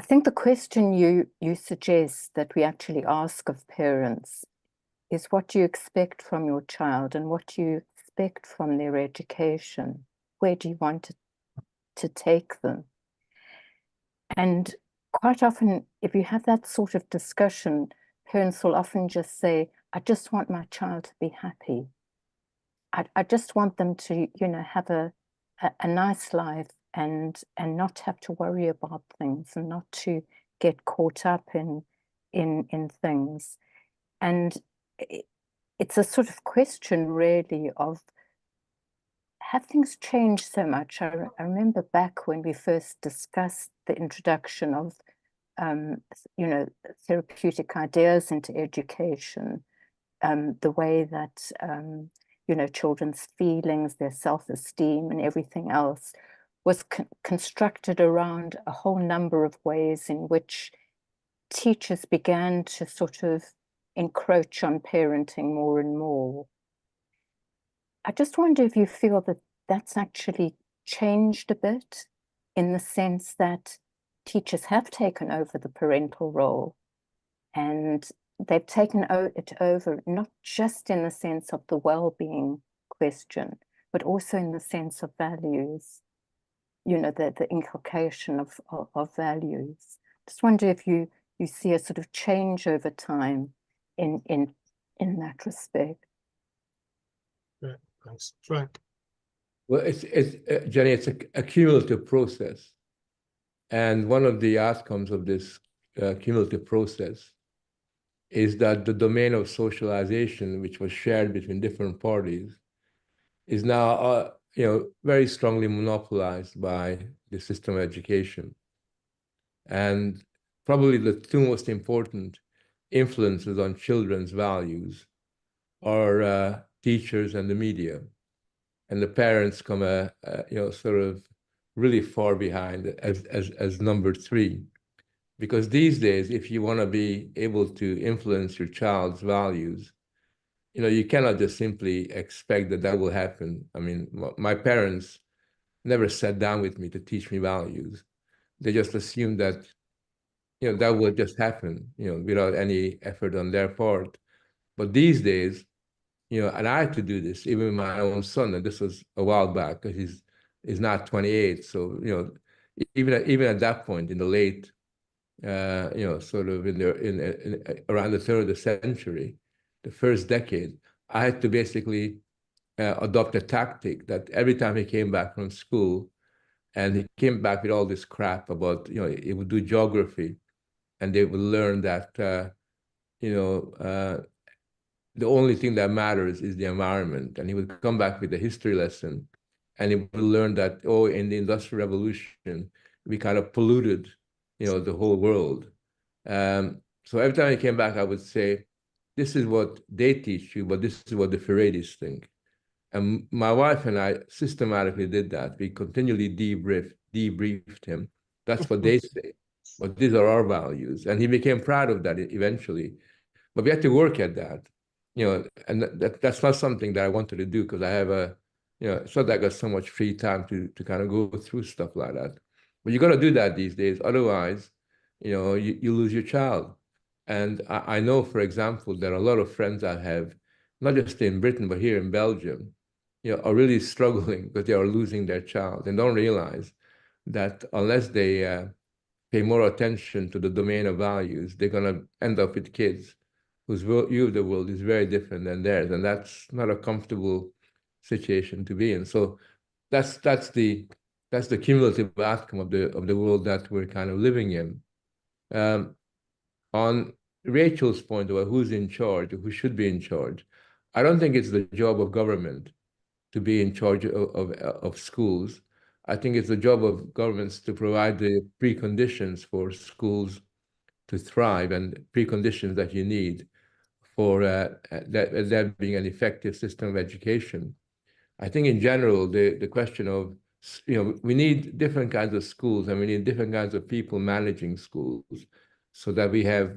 think the question you suggest that we actually ask of parents is what do you expect from your child and what do you expect from their education? Where do you want to take them? And quite often, if you have that sort of discussion, parents will often just say, I just want my child to be happy. I just want them to, have a nice life and not have to worry about things and not to get caught up in things. And it's a sort of question really of, have things changed so much? I remember back when we first discussed the introduction of, therapeutic ideas into education, the way that, children's feelings, their self-esteem and everything else was constructed around a whole number of ways in which teachers began to sort of encroach on parenting more and more. I just wonder if you feel that that's actually changed a bit, in the sense that teachers have taken over the parental role, and they've taken it over not just in the sense of the well-being question, but also in the sense of values, the inculcation of values. Just wonder if you see a sort of change over time in that respect. Yeah, thanks. Frank. Well, it's Jenny, it's a cumulative process. And one of the outcomes of this cumulative process is that the domain of socialization, which was shared between different parties, is now very strongly monopolized by the system of education. And probably the two most important influences on children's values are teachers and the media. And the parents come sort of really far behind as number three. Because these days, if you want to be able to influence your child's values, you cannot just simply expect that will happen. I mean, my parents never sat down with me to teach me values. They just assumed that, that would just happen, without any effort on their part. But these days, and I had to do this, even with my own son, and this was a while back, because he's not 28. So, even at that point in the late, sort of in around the turn of the century, the first decade, I had to basically adopt a tactic that every time he came back from school, and he came back with all this crap about, he would do geography, and they would learn that, the only thing that matters is the environment. And he would come back with a history lesson, and he would learn that, in the Industrial Revolution, we kind of polluted, the whole world. So every time he came back, I would say, this is what they teach you, but this is what the Furedis think. And my wife and I systematically did that. We continually debriefed him. That's what they say, but these are our values. And he became proud of that eventually. But we had to work at that, and that's not something that I wanted to do, because I have it's not that I got so much free time to kind of go through stuff like that. But you got to do that these days. Otherwise, you lose your child. And I know, for example, there are a lot of friends I have, not just in Britain, but here in Belgium, are really struggling because they are losing their child and don't realize that unless they pay more attention to the domain of values, they're going to end up with kids whose view of the world is very different than theirs. And that's not a comfortable situation to be in. So that's the cumulative outcome of the world that we're kind of living in. On Rachel's point about who's in charge, or who should be in charge, I don't think it's the job of government to be in charge of schools. I think it's the job of governments to provide the preconditions for schools to thrive, and preconditions that you need for that being an effective system of education. I think in general, the question of, we need different kinds of schools, and we need different kinds of people managing schools, so that we have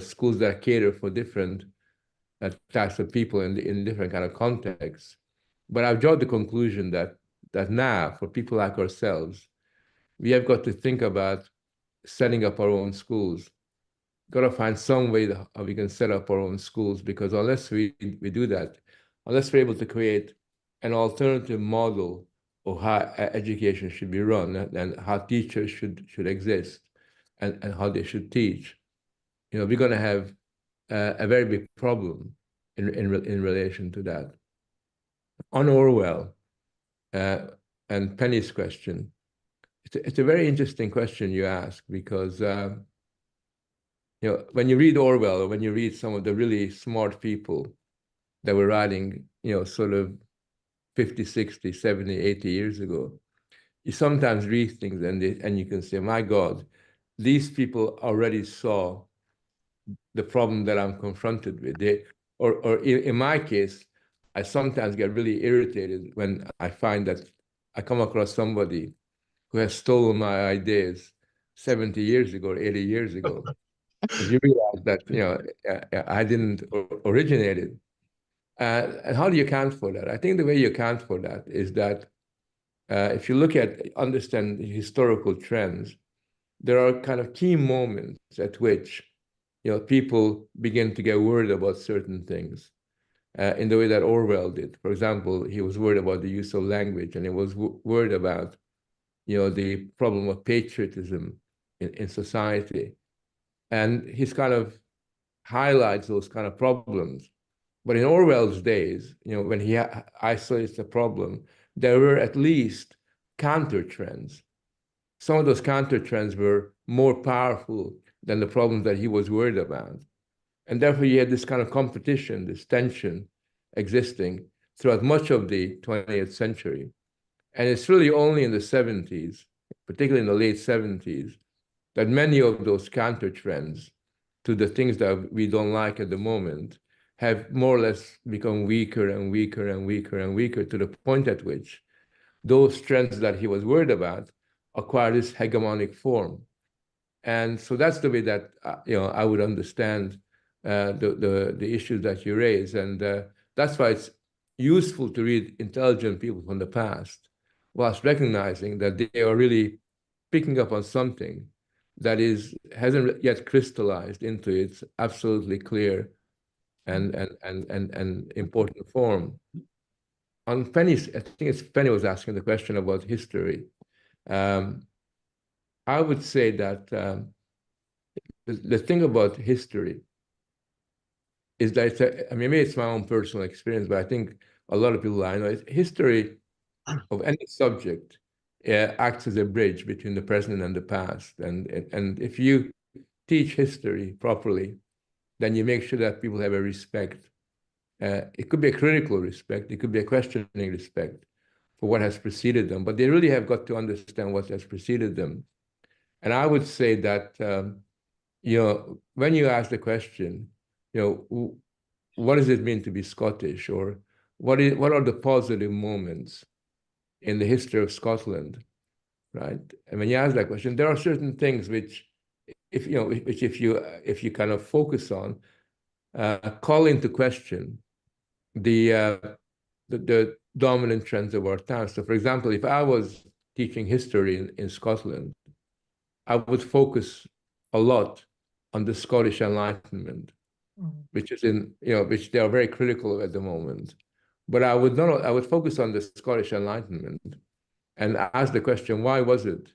schools that cater for different types of people in different kind of contexts. But I've drawn the conclusion that now, for people like ourselves, we have got to think about setting up our own schools. Got to find some way how we can set up our own schools, because unless we do that, unless we're able to create an alternative model of how education should be run and how teachers should exist, and how they should teach, we're going to have a very big problem in relation to that. On Orwell and Penny's question, it's a very interesting question you ask, because when you read Orwell, or when you read some of the really smart people that were writing, sort of 50, 60, 70, 80 years ago, you sometimes read things and you can say, my God, these people already saw the problem that I'm confronted with. Or in my case, I sometimes get really irritated when I find that I come across somebody who has stolen my ideas 70 years ago or 80 years ago. Because you realize that, I didn't originate it. And how do you account for that? I think the way you account for that is that if you understand historical trends, there are kind of key moments at which people begin to get worried about certain things in the way that Orwell did. For example, he was worried about the use of language, and he was worried about the problem of patriotism in society. And he's kind of highlights those kind of problems. But in Orwell's days, when he isolates the problem, there were at least counter trends. Some of those counter trends were more powerful than the problems that he was worried about. And therefore, you had this kind of competition, this tension existing throughout much of the 20th century. And it's really only in the 70s, particularly in the late 70s, that many of those counter trends to the things that we don't like at the moment have more or less become weaker and weaker and weaker and weaker, to the point at which those trends that he was worried about acquire this hegemonic form. And so that's the way that I would understand the issues that you raise. And that's why it's useful to read intelligent people from the past, whilst recognizing that they are really picking up on something that hasn't yet crystallized into its absolutely clear and important form. On Penny's, I think Penny was asking the question about history. I would say that the thing about history is that maybe it's my own personal experience, but I think a lot of people I know, history of any subject acts as a bridge between the present and the past. And if you teach history properly, then you make sure that people have a respect. It could be a critical respect, it could be a questioning respect for what has preceded them, but they really have got to understand what has preceded them. And I would say that, when you ask the question, what does it mean to be Scottish, or what are the positive moments in the history of Scotland, right? And when you ask that question, there are certain things which if you kind of focus on, call into question the dominant trends of our time. So, for example, if I was teaching history in Scotland, I would focus a lot on the Scottish Enlightenment, which they are very critical of at the moment. But I would focus on the Scottish Enlightenment and ask the question, why was it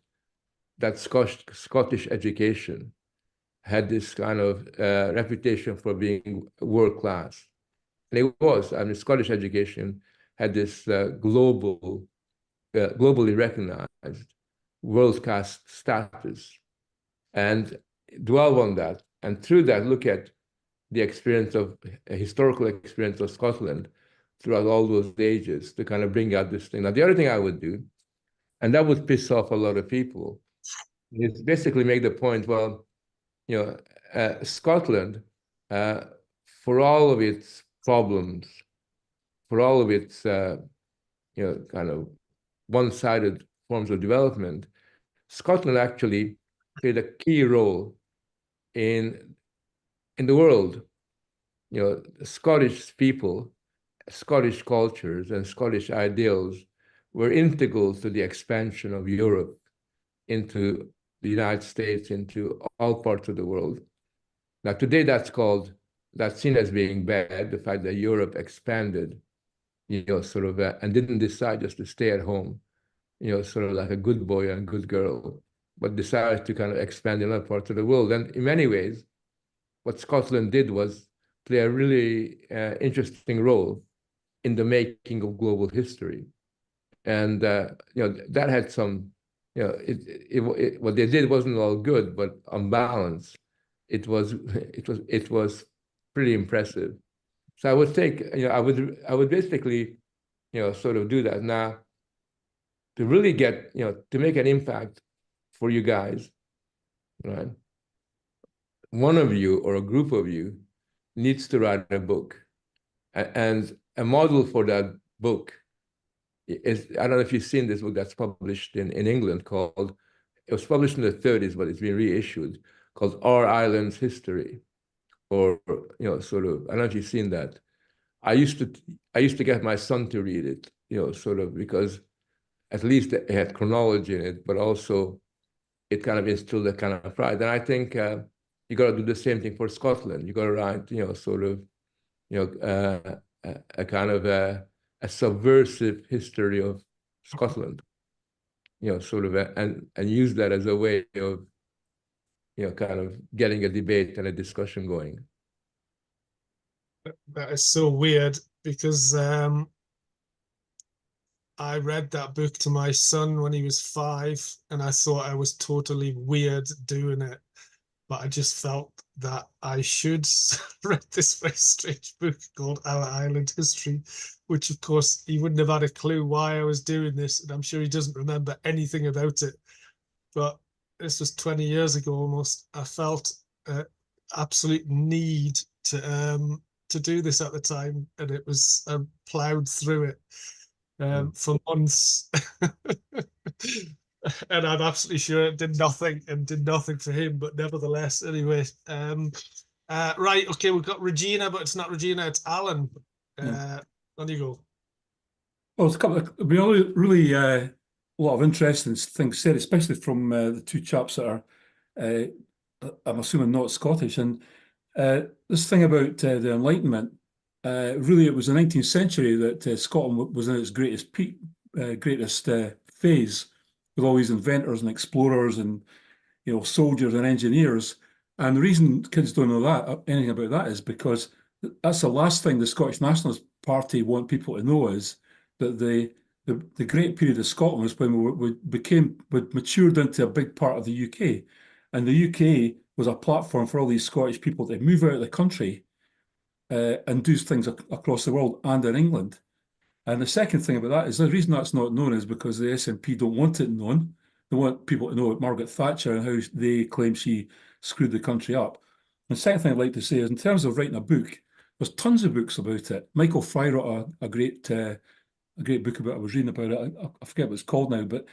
that Scottish education had this kind of reputation for being world-class? And it was. Scottish education had this globally recognized world-class status, and dwell on that. And through that, look at the historical experience of Scotland throughout all those ages to kind of bring out this thing. Now, the other thing I would do, and that would piss off a lot of people, is basically make the point, well, Scotland, for all of its problems, for all of its, kind of one-sided forms of development, Scotland actually played a key role in the world. Scottish people, Scottish cultures, and Scottish ideals were integral to the expansion of Europe into the United States, into all parts of the world. Now, today that's seen as being bad, the fact that Europe expanded, sort of, and didn't decide just to stay at home, sort of like a good boy and good girl, but decided to kind of expand in other parts of the world. And in many ways, what Scotland did was play a really interesting role in the making of global history. And that had some, what they did wasn't all good, but on balance, it was pretty impressive. So I would take, I would basically, sort of do that. Now, to really get, to make an impact for you guys, right? One of you or a group of you needs to write a book. And a model for that book is, I don't know if you've seen this book that's published in England called, it was published in the 30s, but it's been reissued, called Our Island's History. Or, sort of, I don't know if you've seen that. I used to get my son to read it, sort of, because at least it had chronology in it, but also it kind of instilled a kind of pride. And I think you got to do the same thing for Scotland. You got to write, sort of, a kind of a subversive history of Scotland, sort of, and use that as a way of, kind of getting a debate and a discussion going. That is so weird, because I read that book to my son when he was 5, and I thought I was totally weird doing it. But I just felt that I should read this very strange book called Our Island History, which of course he wouldn't have had a clue why I was doing this, and I'm sure he doesn't remember anything about it. But this was 20 years ago almost. I felt absolute need to do this at the time, and it was plowed through it for months. And I'm absolutely sure it did nothing for him, but nevertheless, anyway. Right, okay, we've got Regina, but it's not Regina, it's Alan. On you go. Well, it's a really a lot of interesting things said, especially from the two chaps that are, I'm assuming, not Scottish. And this thing about the Enlightenment, really, it was the 19th century that Scotland was in its greatest peak, greatest phase, with all these inventors and explorers and soldiers and engineers. And the reason kids don't know anything about that is because that's the last thing the Scottish Nationalist Party want people to know, is that the great period of Scotland was when we matured into a big part of the UK, and the UK was a platform for all these Scottish people to move out of the country and do things across the world and in England. And the second thing about that is the reason that's not known is because the SNP don't want it known. They want people to know about Margaret Thatcher and how they claim she screwed the country up. And the second thing I'd like to say is, in terms of writing a book, there's tons of books about it. Michael Fry wrote a great book about it. I was reading about it. I forget what it's called now. But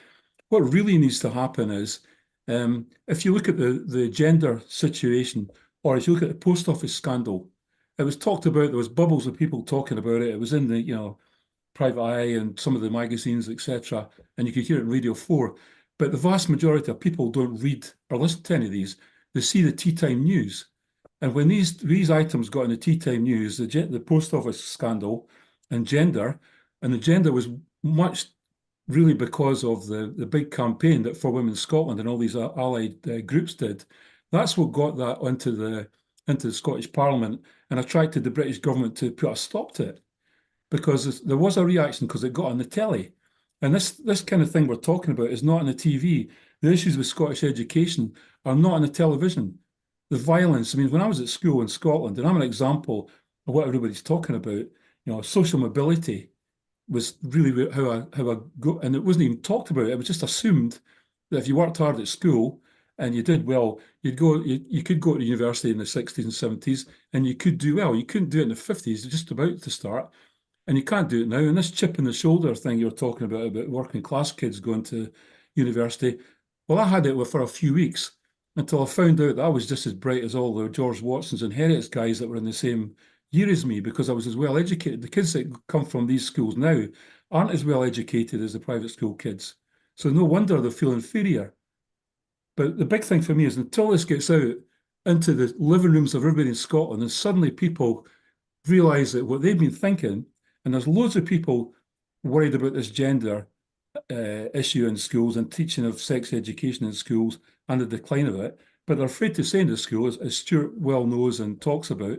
what really needs to happen is, if you look at the gender situation, or if you look at the post office scandal, it was talked about. There was bubbles of people talking about it. It was in the Private Eye and some of the magazines, etc. And you could hear it on Radio 4. But the vast majority of people don't read or listen to any of these. They see the tea time news. And when these items got in the tea time news, the post office scandal and the gender was much really because of the big campaign that For Women Scotland and all these allied groups did. That's what got that into the Scottish Parliament and attracted the British government to put a stop to it. Because there was a reaction because it got on the telly. And this kind of thing we're talking about is not on the TV. The issues with Scottish education are not on the television. The violence, I mean, when I was at school in Scotland, and I'm an example of what everybody's talking about, social mobility was really how I go, and it wasn't even talked about. It was just assumed that if you worked hard at school and you did well, you could go to university in the 60s and 70s and you could do well. You couldn't do it in the 50s, just about to start. And you can't do it now. And this chip in the shoulder thing you're talking about working class kids going to university, well, I had it for a few weeks until I found out that I was just as bright as all the George Watsons and Heriot's guys that were in the same year as me, because I was as well educated. The kids that come from these schools now aren't as well educated as the private school kids. So no wonder they feel inferior. But the big thing for me is, until this gets out into the living rooms of everybody in Scotland, and suddenly people realise that what they've been thinking, and there's loads of people worried about this gender issue in schools and teaching of sex education in schools and the decline of it. But they're afraid to say in the school, as Stuart well knows and talks about.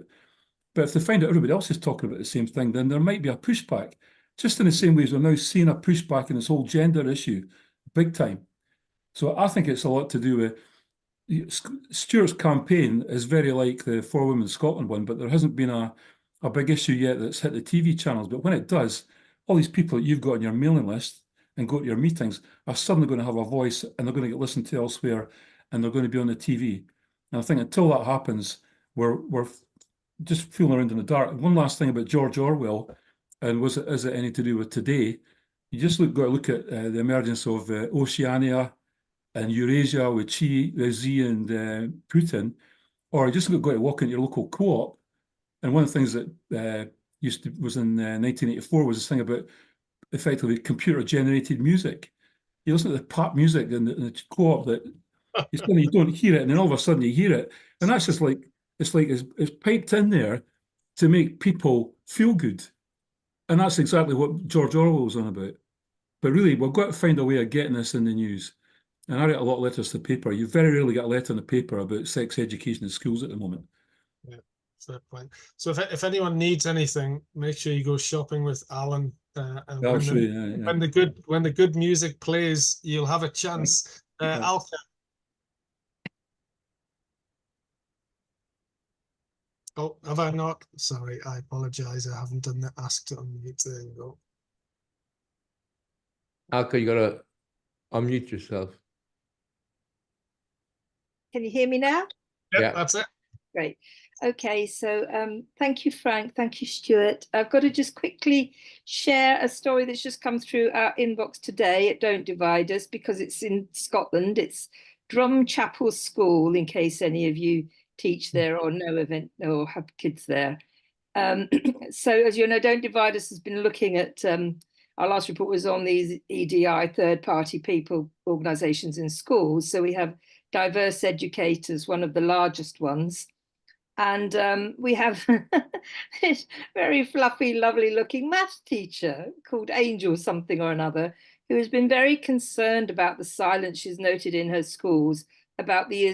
But if they find out everybody else is talking about the same thing, then there might be a pushback. Just in the same way as we're now seeing a pushback in this whole gender issue, big time. So I think it's a lot to do with Stuart's campaign is very like the For Women Scotland one, but there hasn't been a big issue yet that's hit the TV channels. But when it does, all these people that you've got on your mailing list and go to your meetings are suddenly going to have a voice, and they're going to get listened to elsewhere, and they're going to be on the TV. And I think until that happens, we're just fooling around in the dark. One last thing about George Orwell, and is it any to do with today? You just got to look at the emergence of Oceania and Eurasia with Xi and Putin, or you just got to walk into your local co-op. And one of the things that was in 1984 was this thing about effectively computer-generated music. You listen to the pop music in the co-op that you don't hear it, and then all of a sudden you hear it, and that's just like it's piped in there to make people feel good, and that's exactly what George Orwell was on about. But really, we've got to find a way of getting this in the news. And I write a lot of letters to the paper. You very rarely get a letter in the paper about sex education in schools at the moment. Yeah, fair point. So if anyone needs anything, make sure you go shopping with Alan. And when the good music plays, you'll have a chance. Alka. Oh, have I not? Sorry, I apologize. I haven't done the ask to unmute. There you go. Alka, you gotta unmute yourself. Can you hear me now? Yeah, that's it. Great. Okay, so thank you, Frank. Thank you, Stuart. I've got to just quickly share a story that's just come through our inbox today at Don't Divide Us, because it's in Scotland. It's Drumchapel School, in case any of you teach there or know event or have kids there. So as you know, Don't Divide Us has been looking at, our last report was on these EDI, third-party people organisations in schools. So we have Diverse Educators, one of the largest ones. And we have this very fluffy, lovely looking maths teacher called Angel something or another, who has been very concerned about the silence she's noted in her schools about the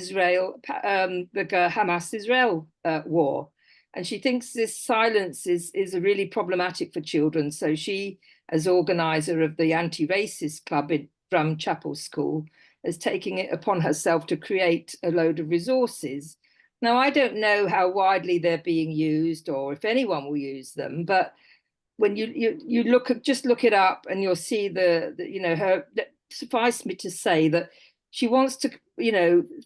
Hamas-Israel war. And she thinks this silence is really problematic for children. So she, as organizer of the anti-racist club in Drumchapel School, is taking it upon herself to create a load of resources. Now, I don't know how widely they're being used or if anyone will use them, but when you look it up and you'll see suffice me to say that she wants to,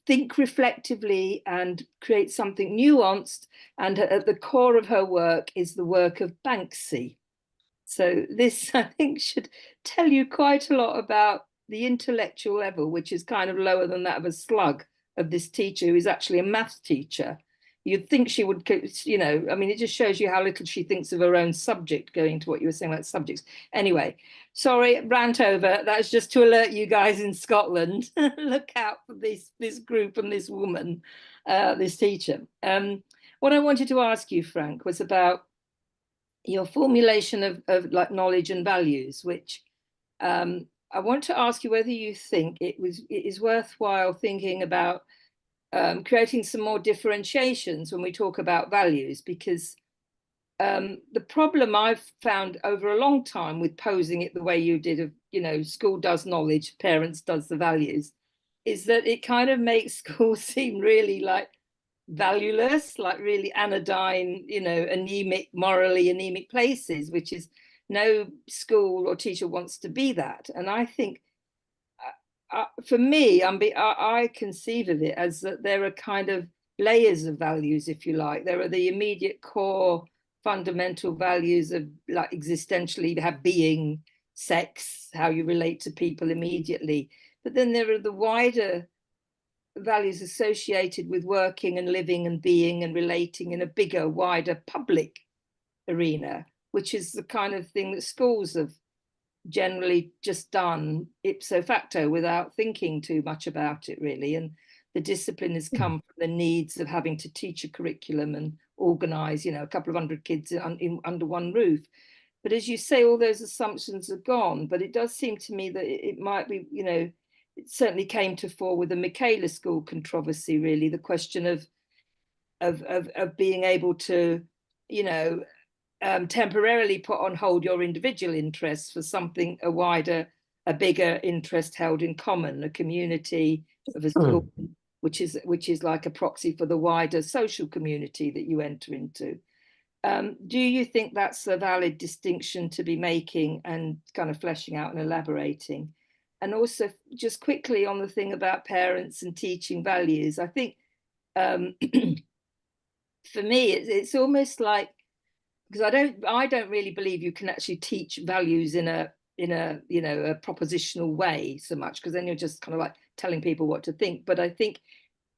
think reflectively and create something nuanced. And at the core of her work is the work of Banksy. So this, I think, should tell you quite a lot about the intellectual level, which is kind of lower than that of a slug, of this teacher who is actually a maths teacher. You'd think she would, it just shows you how little she thinks of her own subject, going to what you were saying about subjects. Anyway, sorry, rant over. That's just to alert you guys in Scotland. Look out for this group and this woman, this teacher. What I wanted to ask you, Frank, was about your formulation of like knowledge and values, which I want to ask you whether you think it is worthwhile thinking about creating some more differentiations when we talk about values, because the problem I've found over a long time with posing it the way you did of, school does knowledge, parents does the values, is that it kind of makes schools seem really like valueless, like really anodyne, morally anemic places, which is no school or teacher wants to be that. And I think, for me, I conceive of it as that there are kind of layers of values, if you like. There are the immediate core fundamental values of like existentially have being, sex, how you relate to people immediately. But then there are the wider values associated with working and living and being and relating in a bigger, wider public arena, which is the kind of thing that schools have generally just done ipso facto without thinking too much about it, really. And the discipline has come from the needs of having to teach a curriculum and organise, a couple of hundred kids under one roof. But as you say, all those assumptions are gone. But it does seem to me that it might be, you know, it certainly came to fore with the Michaela School controversy, really, the question of being able to, you know, temporarily put on hold your individual interests for something a bigger interest held in common, a community of a school, which is like a proxy for the wider social community that you enter into. Do you think that's a valid distinction to be making and kind of fleshing out and elaborating? And also, just quickly on the thing about parents and teaching values, I think for me, it's almost like, because I don't really believe you can actually teach values in a you know, a propositional way so much, because then you're just kind of like telling people what to think. But I think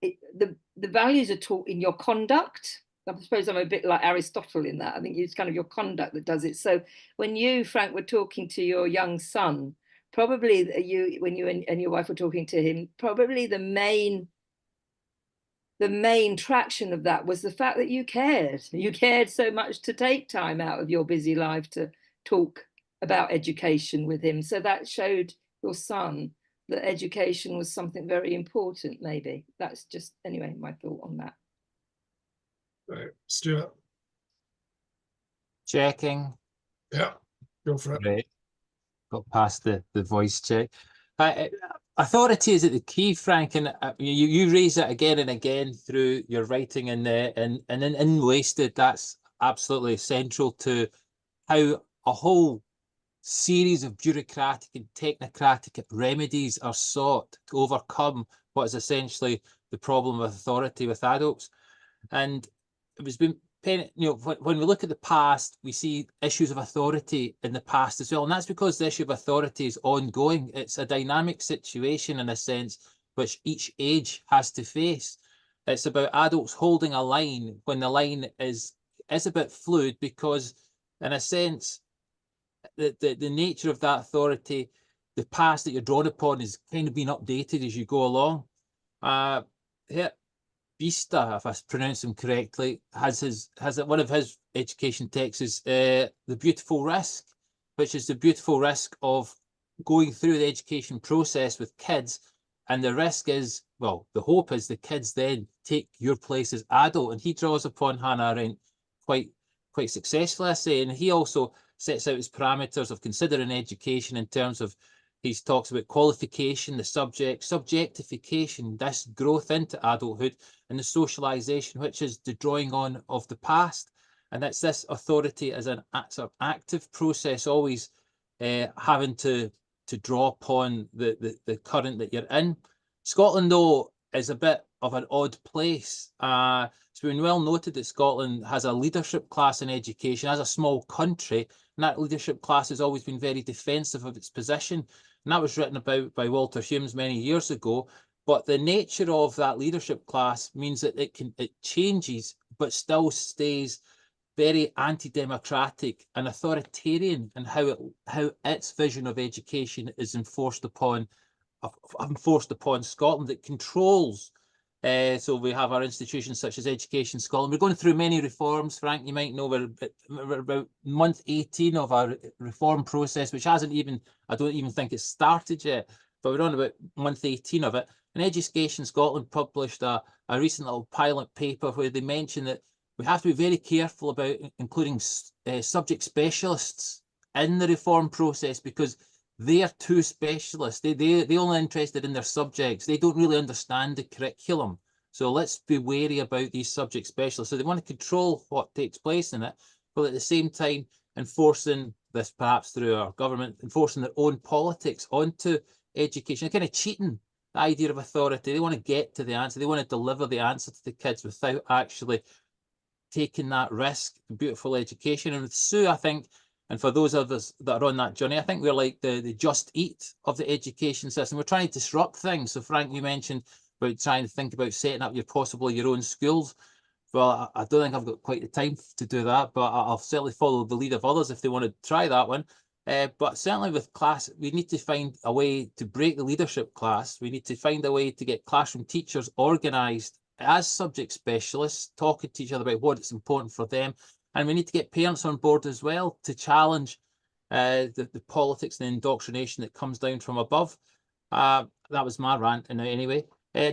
the values are taught in your conduct. I suppose I'm a bit like Aristotle in that. I think it's kind of your conduct that does it. So when you, Frank, were talking to your young son, probably when you and your wife were talking to him, probably the main traction of that was the fact that you cared so much to take time out of your busy life to talk about education with him. So that showed your son that education was something very important. Maybe that's just, anyway, my thought on that. Right, Stuart. Checking. Yeah, go for it. Great. Got past the voice check. Authority is at the key, Frank, and you raise it again and again through your writing, and in Wasted, that's absolutely central to how a whole series of bureaucratic and technocratic remedies are sought to overcome what is essentially the problem of authority with adults. And it was been, you know, when we look at the past, we see issues of authority in the past as well. And that's because the issue of authority is ongoing. It's a dynamic situation in a sense, which each age has to face. It's about adults holding a line when the line is a bit fluid, because in a sense, the nature of that authority, the past that you're drawn upon, is kind of being updated as you go along. Yeah. Bista, if I pronounce him correctly, has one of his education texts is The Beautiful Risk, which is the beautiful risk of going through the education process with kids. And the risk is, well, the hope is the kids then take your place as adult. And he draws upon Hannah Arendt quite successfully, I say. And he also sets out his parameters of considering education in terms of, he talks about qualification, the subject, subjectification, this growth into adulthood, and the socialization, which is the drawing on of the past. And it's this authority as an sort of active process, always having to draw upon the current that you're in. Scotland, though, is a bit of an odd place. It's been well noted that Scotland has a leadership class in education. As a small country, and that leadership class has always been very defensive of its position. And that was written about by Walter Humes many years ago. But the nature of that leadership class means that it changes, but still stays very anti-democratic and authoritarian in how its vision of education is enforced upon Scotland. It controls. So we have our institutions such as Education Scotland. We're going through many reforms, Frank. You might know we're about month 18 of our reform process, which hasn't even, I don't even think it's started yet, but we're on about month 18 of it. And Education Scotland published a recent little pilot paper where they mention that we have to be very careful about including subject specialists in the reform process, because they are too specialist. They're only interested in their subjects. They don't really understand the curriculum. So let's be wary about these subject specialists. So they want to control what takes place in it, but at the same time enforcing this, perhaps through our government, enforcing their own politics onto education. They're kind of cheating the idea of authority. They want to get to the answer. They want to deliver the answer to the kids without actually taking that risk. Beautiful education. And with Sue, I think, and for those of us that are on that journey, I think we're like the Just Eat of the education system. We're trying to disrupt things. So Frank, you mentioned about trying to think about setting up possibly your own schools. Well, I don't think I've got quite the time to do that, but I'll certainly follow the lead of others if they want to try that one. But certainly with class, we need to find a way to break the leadership class. We need to find a way to get classroom teachers organised as subject specialists, talking to each other about what is important for them, And we need to get parents on board as well to challenge the politics and indoctrination that comes down from above. That was my rant anyway.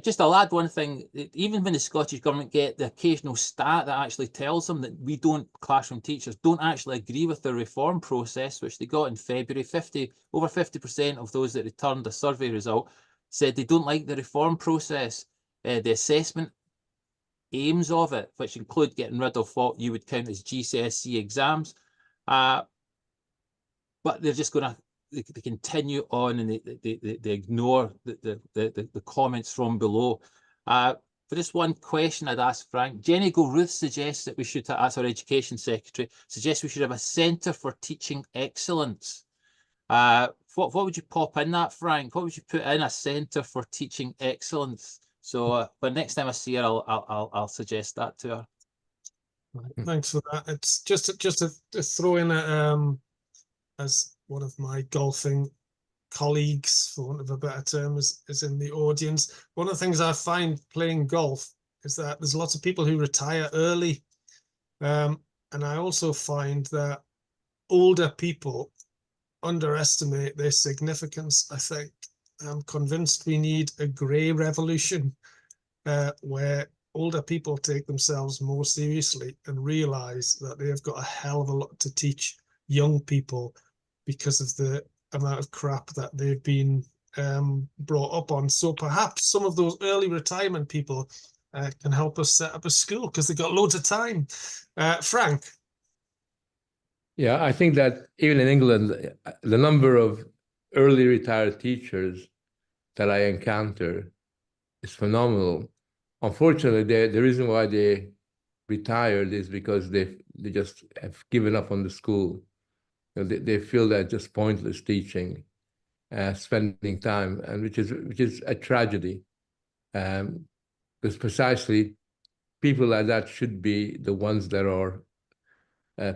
Just I'll add one thing, even when the Scottish Government get the occasional stat that actually tells them that classroom teachers don't actually agree with the reform process, which they got in February, over 50% of those that returned a survey result said they don't like the reform process, the assessment aims of it, which include getting rid of what you would count as GCSE exams. But they're just going to they continue on, and they ignore the comments from below. For just one question I'd ask Frank, Jenny Go-Ruth suggests that we should, as our Education Secretary, suggests we should have a Centre for Teaching Excellence. What would you pop in that, Frank? What would you put in a Centre for Teaching Excellence? So but next time I see her, I'll suggest that to her. Thanks for that. It's just to throw in a, as one of my golfing colleagues, for want of a better term, is in the audience. One of the things I find playing golf is that there's lots of people who retire early. And I also find that older people underestimate their significance. I think I'm convinced we need a grey revolution where older people take themselves more seriously and realize that they have got a hell of a lot to teach young people because of the amount of crap that they've been brought up on. So perhaps some of those early retirement people can help us set up a school because they've got loads of time. Frank? Yeah, I think that even in England, the number of early retired teachers that I encounter is phenomenal. Unfortunately, the reason why they retired is because they just have given up on the school. You know, they feel that just pointless teaching, spending time, and which is a tragedy. Because precisely people like that should be the ones that are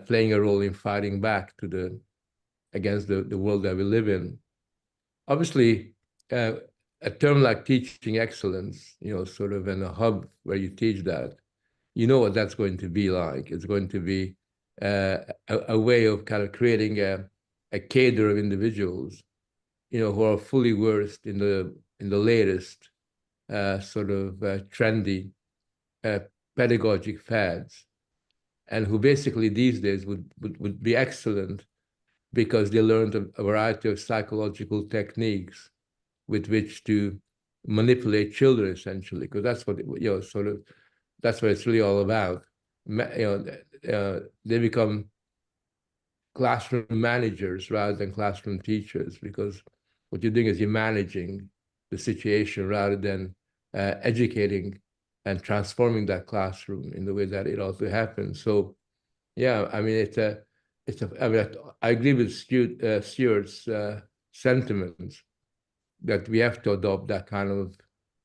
playing a role in fighting back against the world that we live in. Obviously, a term like teaching excellence, you know, sort of in a hub where you teach that, you know what that's going to be like. It's going to be a way of kind of creating a cadre of individuals, you know, who are fully versed in the latest sort of trendy pedagogic fads, and who basically these days would be excellent because they learned a variety of psychological techniques with which to manipulate children, essentially, because that's what, you know, sort of, that's what it's really all about. You know, they become classroom managers rather than classroom teachers, because what you're doing is you're managing the situation rather than educating and transforming that classroom in the way that it ought to happen. So, yeah, I mean, I mean, I agree with Stuart's sentiments that we have to adopt that kind of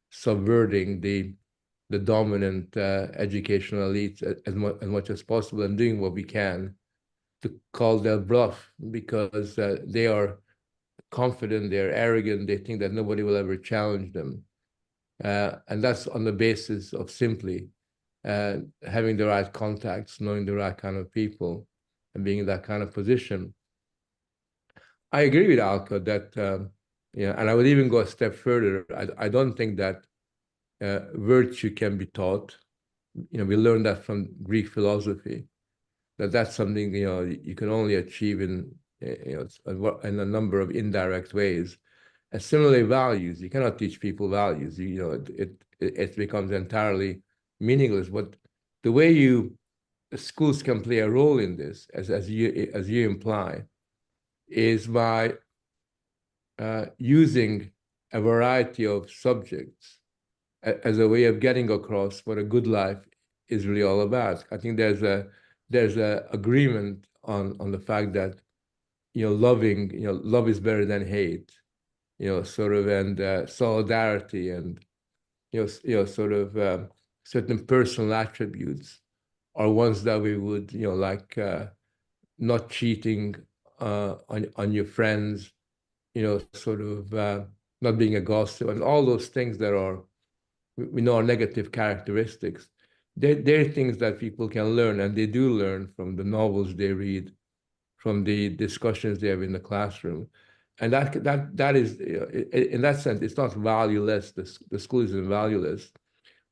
subverting the dominant educational elites as much as possible, and doing what we can to call their bluff, because they are confident, they're arrogant, they think that nobody will ever challenge them. And that's on the basis of simply having the right contacts, knowing the right kind of people, and being in that kind of position. I agree with Alka that, yeah, and I would even go a step further. I don't think that virtue can be taught. You know, we learned that from Greek philosophy, that's something, you know, you can only achieve in, you know, in a number of indirect ways. And similarly, values, you cannot teach people values. You know, it becomes entirely meaningless. But the way schools can play a role in this, as you imply, is by using a variety of subjects as a way of getting across what a good life is really all about. I think there's a agreement on the fact that, you know, love is better than hate, you know, sort of, and solidarity, and you know, sort of certain personal attributes are ones that we would, you know, like not cheating on your friends, you know, sort of not being a gossip, and all those things that we know are negative characteristics. They're things that people can learn, and they do learn from the novels they read, from the discussions they have in the classroom. And that is, in that sense, it's not valueless. The school isn't valueless.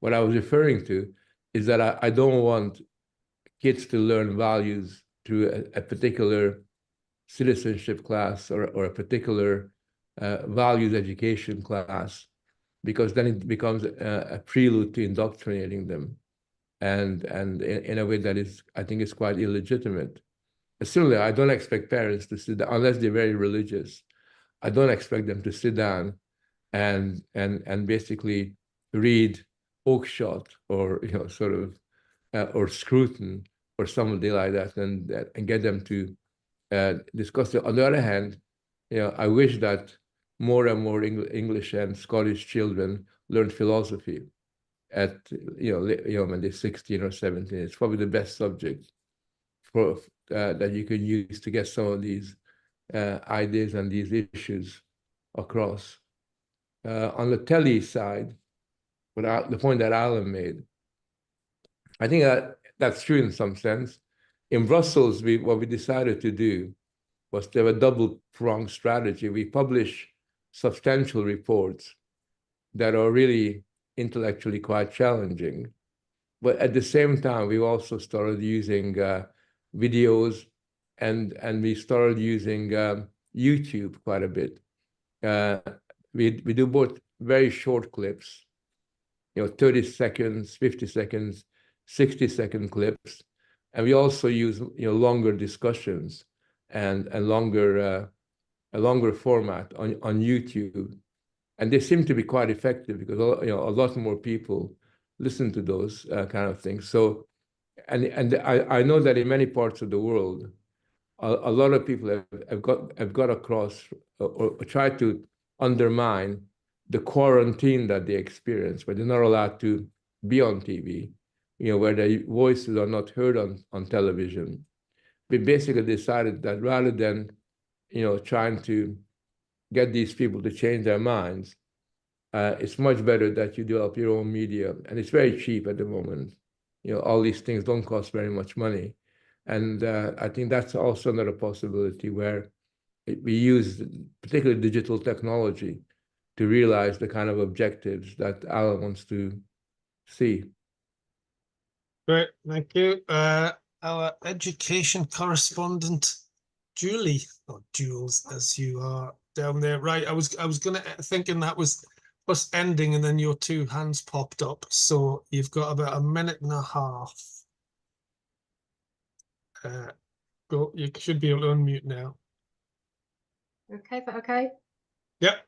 What I was referring to is that I don't want kids to learn values through a particular citizenship class or a particular values education class, because then it becomes a prelude to indoctrinating them, and in a way that is, I think, is quite illegitimate. Similarly, I don't expect parents to sit down, unless they're very religious. I don't expect them to sit down and basically read Oakeshott or sort of or Scruton or somebody like that, and get them to discuss it. On the other hand, I wish that more and more English and Scottish children learn philosophy at when they're 16 or 17. It's probably the best subject for that you can use to get some of these ideas and these issues across. On the telly side, the point that Alan made, I think that's true in some sense. In Brussels, what we decided to do was to have a double-pronged strategy. We publish substantial reports that are really intellectually quite challenging. But at the same time, we also started using videos, and we started using YouTube quite a bit. We do both very short clips, 30 seconds, 50 seconds, 60-second clips, and we also use longer discussions and a longer format on YouTube, and they seem to be quite effective because a lot more people listen to those kind of things. So, and I know that in many parts of the world, a lot of people have got across or tried to undermine the quarantine that they experience, where they're not allowed to be on TV, where their voices are not heard on television. We basically decided that rather than, trying to get these people to change their minds, it's much better that you develop your own media, and it's very cheap at the moment. All these things don't cost very much money, and I think that's also another possibility where we use particularly digital technology to realize the kind of objectives that Alan wants to see. Great, thank you. Our education correspondent, Julie, or Jules, as you are down there. Right, I was thinking that was us ending, and then your two hands popped up. So you've got about a minute and a half. Go. You should be able to unmute now. Okay, okay. Yep.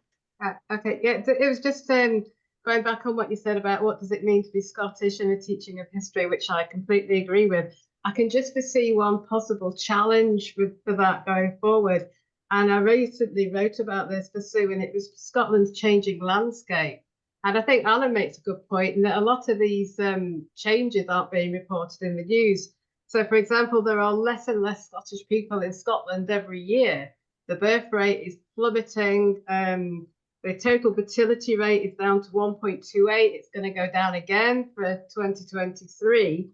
Okay, yeah, it was just going back on what you said about what does it mean to be Scottish in a teaching of history, which I completely agree with. I can just foresee one possible challenge for that going forward. And I recently wrote about this for Sue, and it was Scotland's changing landscape. And I think Alan makes a good point in that a lot of these changes aren't being reported in the news. So, for example, there are less and less Scottish people in Scotland every year. The birth rate is plummeting. The total fertility rate is down to 1.28. It's going to go down again for 2023.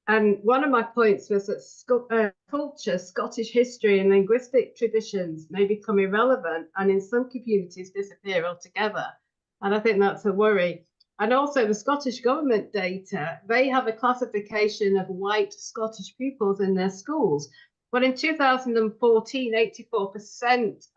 And one of my points was that culture, Scottish history and linguistic traditions may become irrelevant and in some communities disappear altogether. And I think that's a worry. And also the Scottish government data, they have a classification of white Scottish pupils in their schools. But in 2014, 84%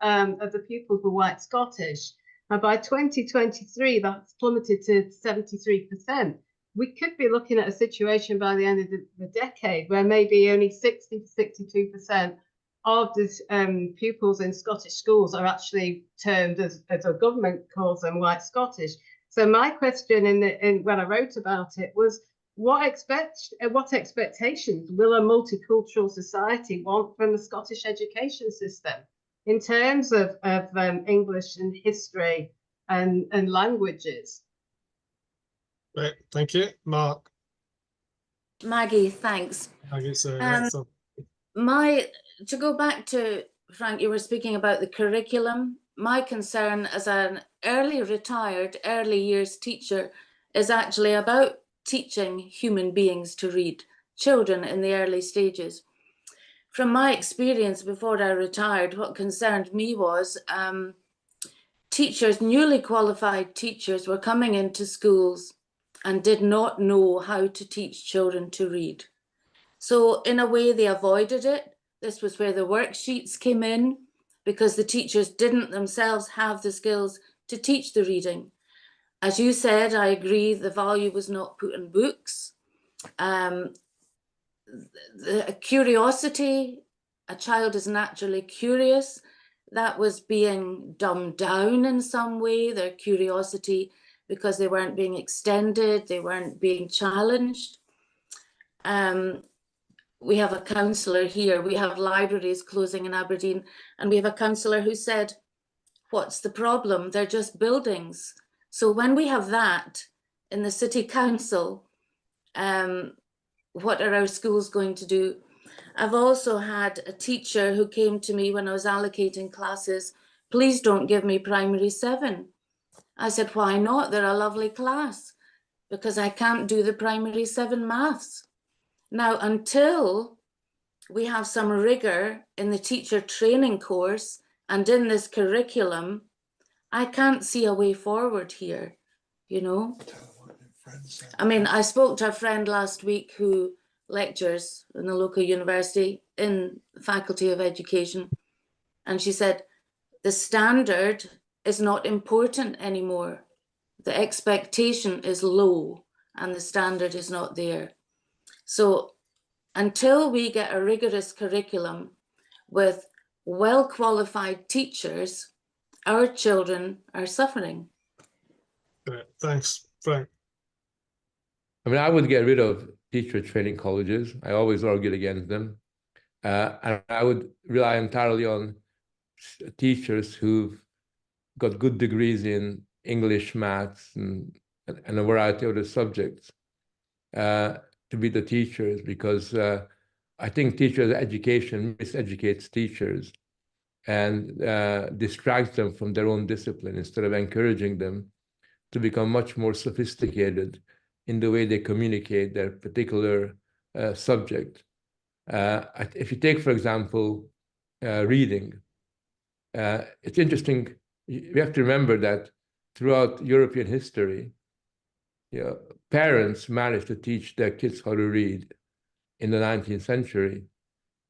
of the pupils were white Scottish. And by 2023, that's plummeted to 73%. We could be looking at a situation by the end of the decade where maybe only 60 to 62% of the pupils in Scottish schools are actually termed, as a government calls them, white Scottish. So my question when I wrote about it was, what expectations will a multicultural society want from the Scottish education system in terms of English and history and languages? Right, thank you. Mark. Maggie, thanks. Maggie, sorry, to go back to Frank, you were speaking about the curriculum. My concern as an early retired, early years teacher is actually about teaching human beings to read, children in the early stages. From my experience before I retired, what concerned me was teachers, newly qualified teachers, were coming into schools and did not know how to teach children to read. So in a way, they avoided it. This was where the worksheets came in, because the teachers didn't themselves have the skills to teach the reading. As you said, I agree, the value was not put in books. The curiosity, a child is naturally curious, that was being dumbed down in some way, their curiosity, because they weren't being extended, they weren't being challenged. We have a counsellor here, we have libraries closing in Aberdeen, and we have a counsellor who said, what's the problem? They're just buildings. So when we have that in the city council, what are our schools going to do? I've also had a teacher who came to me when I was allocating classes, please don't give me primary 7. I said, why not? They're a lovely class, because I can't do the primary 7 maths. Now, until we have some rigor in the teacher training course and in this curriculum, I can't see a way forward here, you know. I mean, I spoke to a friend last week who lectures in the local university in the Faculty of Education, and she said, the standard is not important anymore. The expectation is low and the standard is not there. So until we get a rigorous curriculum with well-qualified teachers, our children are suffering. Thanks, Frank. I mean, I would get rid of teacher training colleges. I always argued against them. And I would rely entirely on teachers who've got good degrees in English, maths, and a variety of the subjects to be the teachers, because I think teachers' education miseducates teachers and distracts them from their own discipline instead of encouraging them to become much more sophisticated in the way they communicate their particular subject. If you take, for example, reading, it's interesting. We have to remember that throughout European history, parents managed to teach their kids how to read in the 19th century.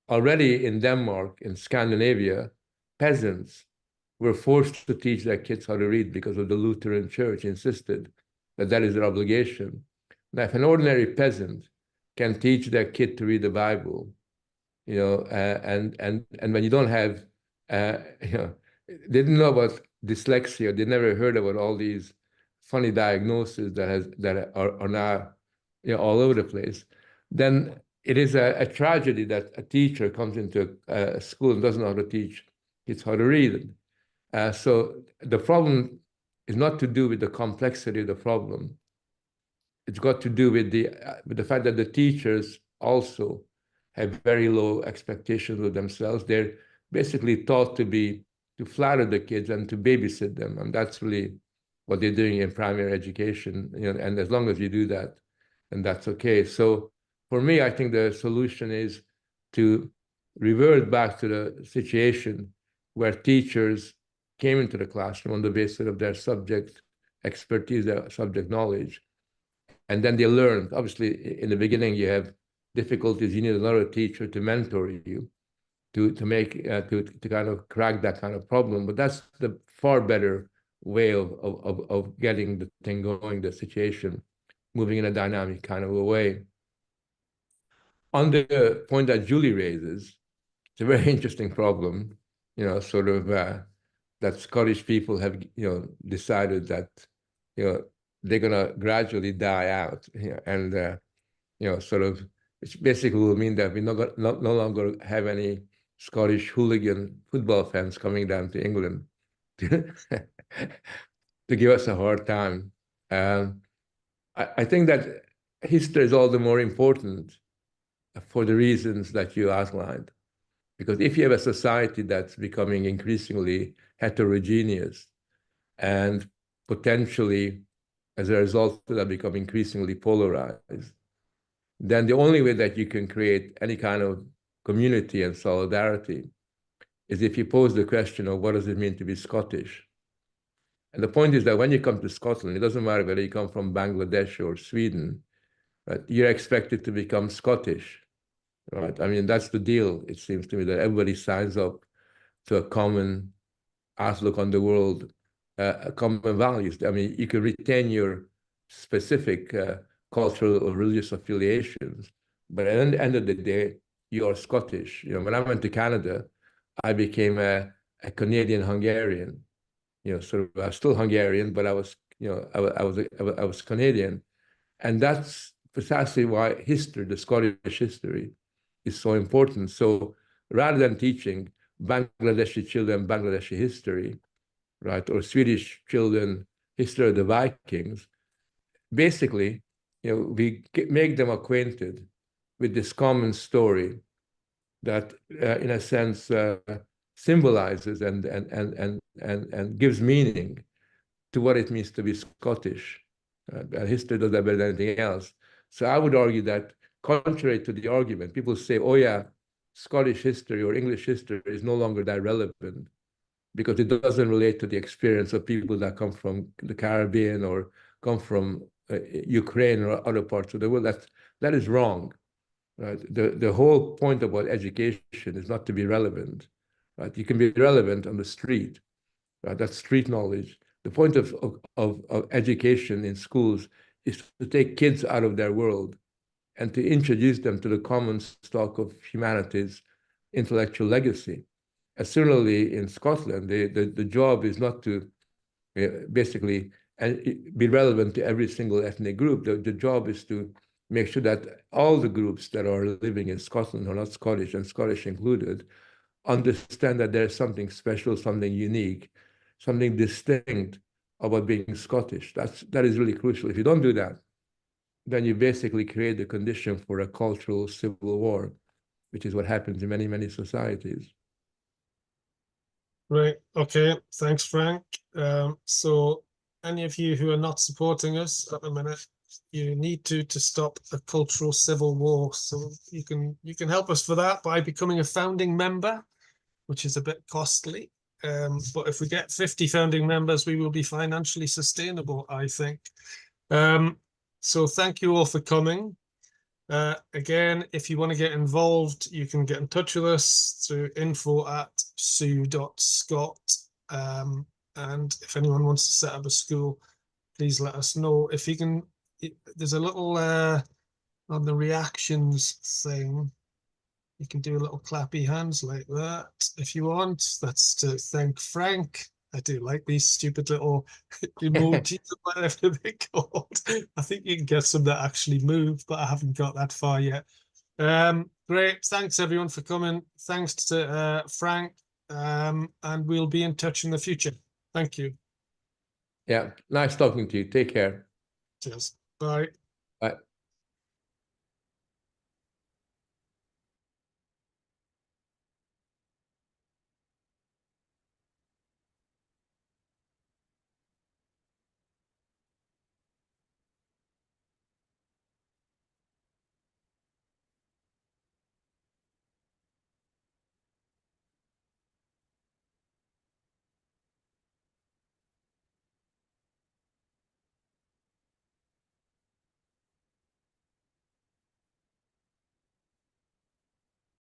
Already in Denmark, in Scandinavia, peasants were forced to teach their kids how to read because of the Lutheran Church insisted that that is their obligation. Now, if an ordinary peasant can teach their kid to read the Bible, and when you don't have, they didn't know about dyslexia, they never heard about all these funny diagnoses that are now all over the place, then it is a tragedy that a teacher comes into a school and doesn't know how to teach kids how to read. So the problem is not to do with the complexity of the problem. It's got to do with the fact that the teachers also have very low expectations of themselves. They're basically taught to flatter the kids and to babysit them, and that's really what they're doing in primary education. And as long as you do that, then that's okay. So for me, I think the solution is to revert back to the situation where teachers came into the classroom on the basis of their subject expertise, their subject knowledge, and then they learned. Obviously, in the beginning, you have difficulties. You need another teacher to mentor you, to kind of crack that kind of problem. But that's the far better way of getting the thing going, the situation moving in a dynamic kind of a way. On the point that Julie raises, it's a very interesting problem, sort of that Scottish people have, decided that, they're going to gradually die out, and, sort of, it basically will mean that we no longer have any Scottish hooligan football fans coming down to England to give us a hard time. I think that history is all the more important for the reasons that you outlined. Because if you have a society that's becoming increasingly heterogeneous and potentially as a result of that become increasingly polarized, then the only way that you can create any kind of community and solidarity is if you pose the question of what does it mean to be Scottish? And the point is that when you come to Scotland, it doesn't matter whether you come from Bangladesh or Sweden, right? You're expected to become Scottish, right? I mean, that's the deal, it seems to me, that everybody signs up to a common outlook on the world, common values. I mean, you can retain your specific cultural or religious affiliations, but at the end of the day, you are Scottish. You know, when I went to Canada, I became a Canadian-Hungarian. You know, sort of, I was still Hungarian, but I was, you know, I was Canadian, and that's precisely why history, the Scottish history, is so important. So rather than teaching Bangladeshi children Bangladeshi history, right, or Swedish children history of the Vikings, basically, you know, we make them acquainted with this common story that, in a sense, symbolizes and gives meaning to what it means to be Scottish. History does that better than anything else. So I would argue that, contrary to the argument, people say, oh yeah, Scottish history or English history is no longer that relevant because it doesn't relate to the experience of people that come from the Caribbean or come from Ukraine or other parts of the world. That is wrong. Right? The whole point about education is not to be relevant. Right? You can be relevant on the street. Right? That's street knowledge. The point of education in schools is to take kids out of their world and to introduce them to the common stock of humanity's intellectual legacy. And similarly, in Scotland, the job is not to basically be relevant to every single ethnic group. The job is to make sure that all the groups that are living in Scotland are not Scottish, and Scottish included, understand that there's something special, something unique, something distinct about being Scottish. That is really crucial. If you don't do that, then you basically create the condition for a cultural civil war, which is what happens in many, many societies. Right. Okay. Thanks, Frank. So any of you who are not supporting us at the minute, you need to stop a cultural civil war. So you can help us for that by becoming a founding member, which is a bit costly. But if we get 50 founding members, we will be financially sustainable, I think. So thank you all for coming. Again, if you want to get involved, you can get in touch with us through info@sue.scot. And if anyone wants to set up a school, please let us know. If you can, there's a little on the reactions thing, you can do a little clappy hands like that if you want. That's to thank Frank. I do like these stupid little emojis, whatever they're called. I think you can get some that actually move, but I haven't got that far yet. Great. Thanks everyone for coming. Thanks to Frank. And we'll be in touch in the future. Thank you. Yeah, nice talking to you. Take care. Cheers. Bye. Bye.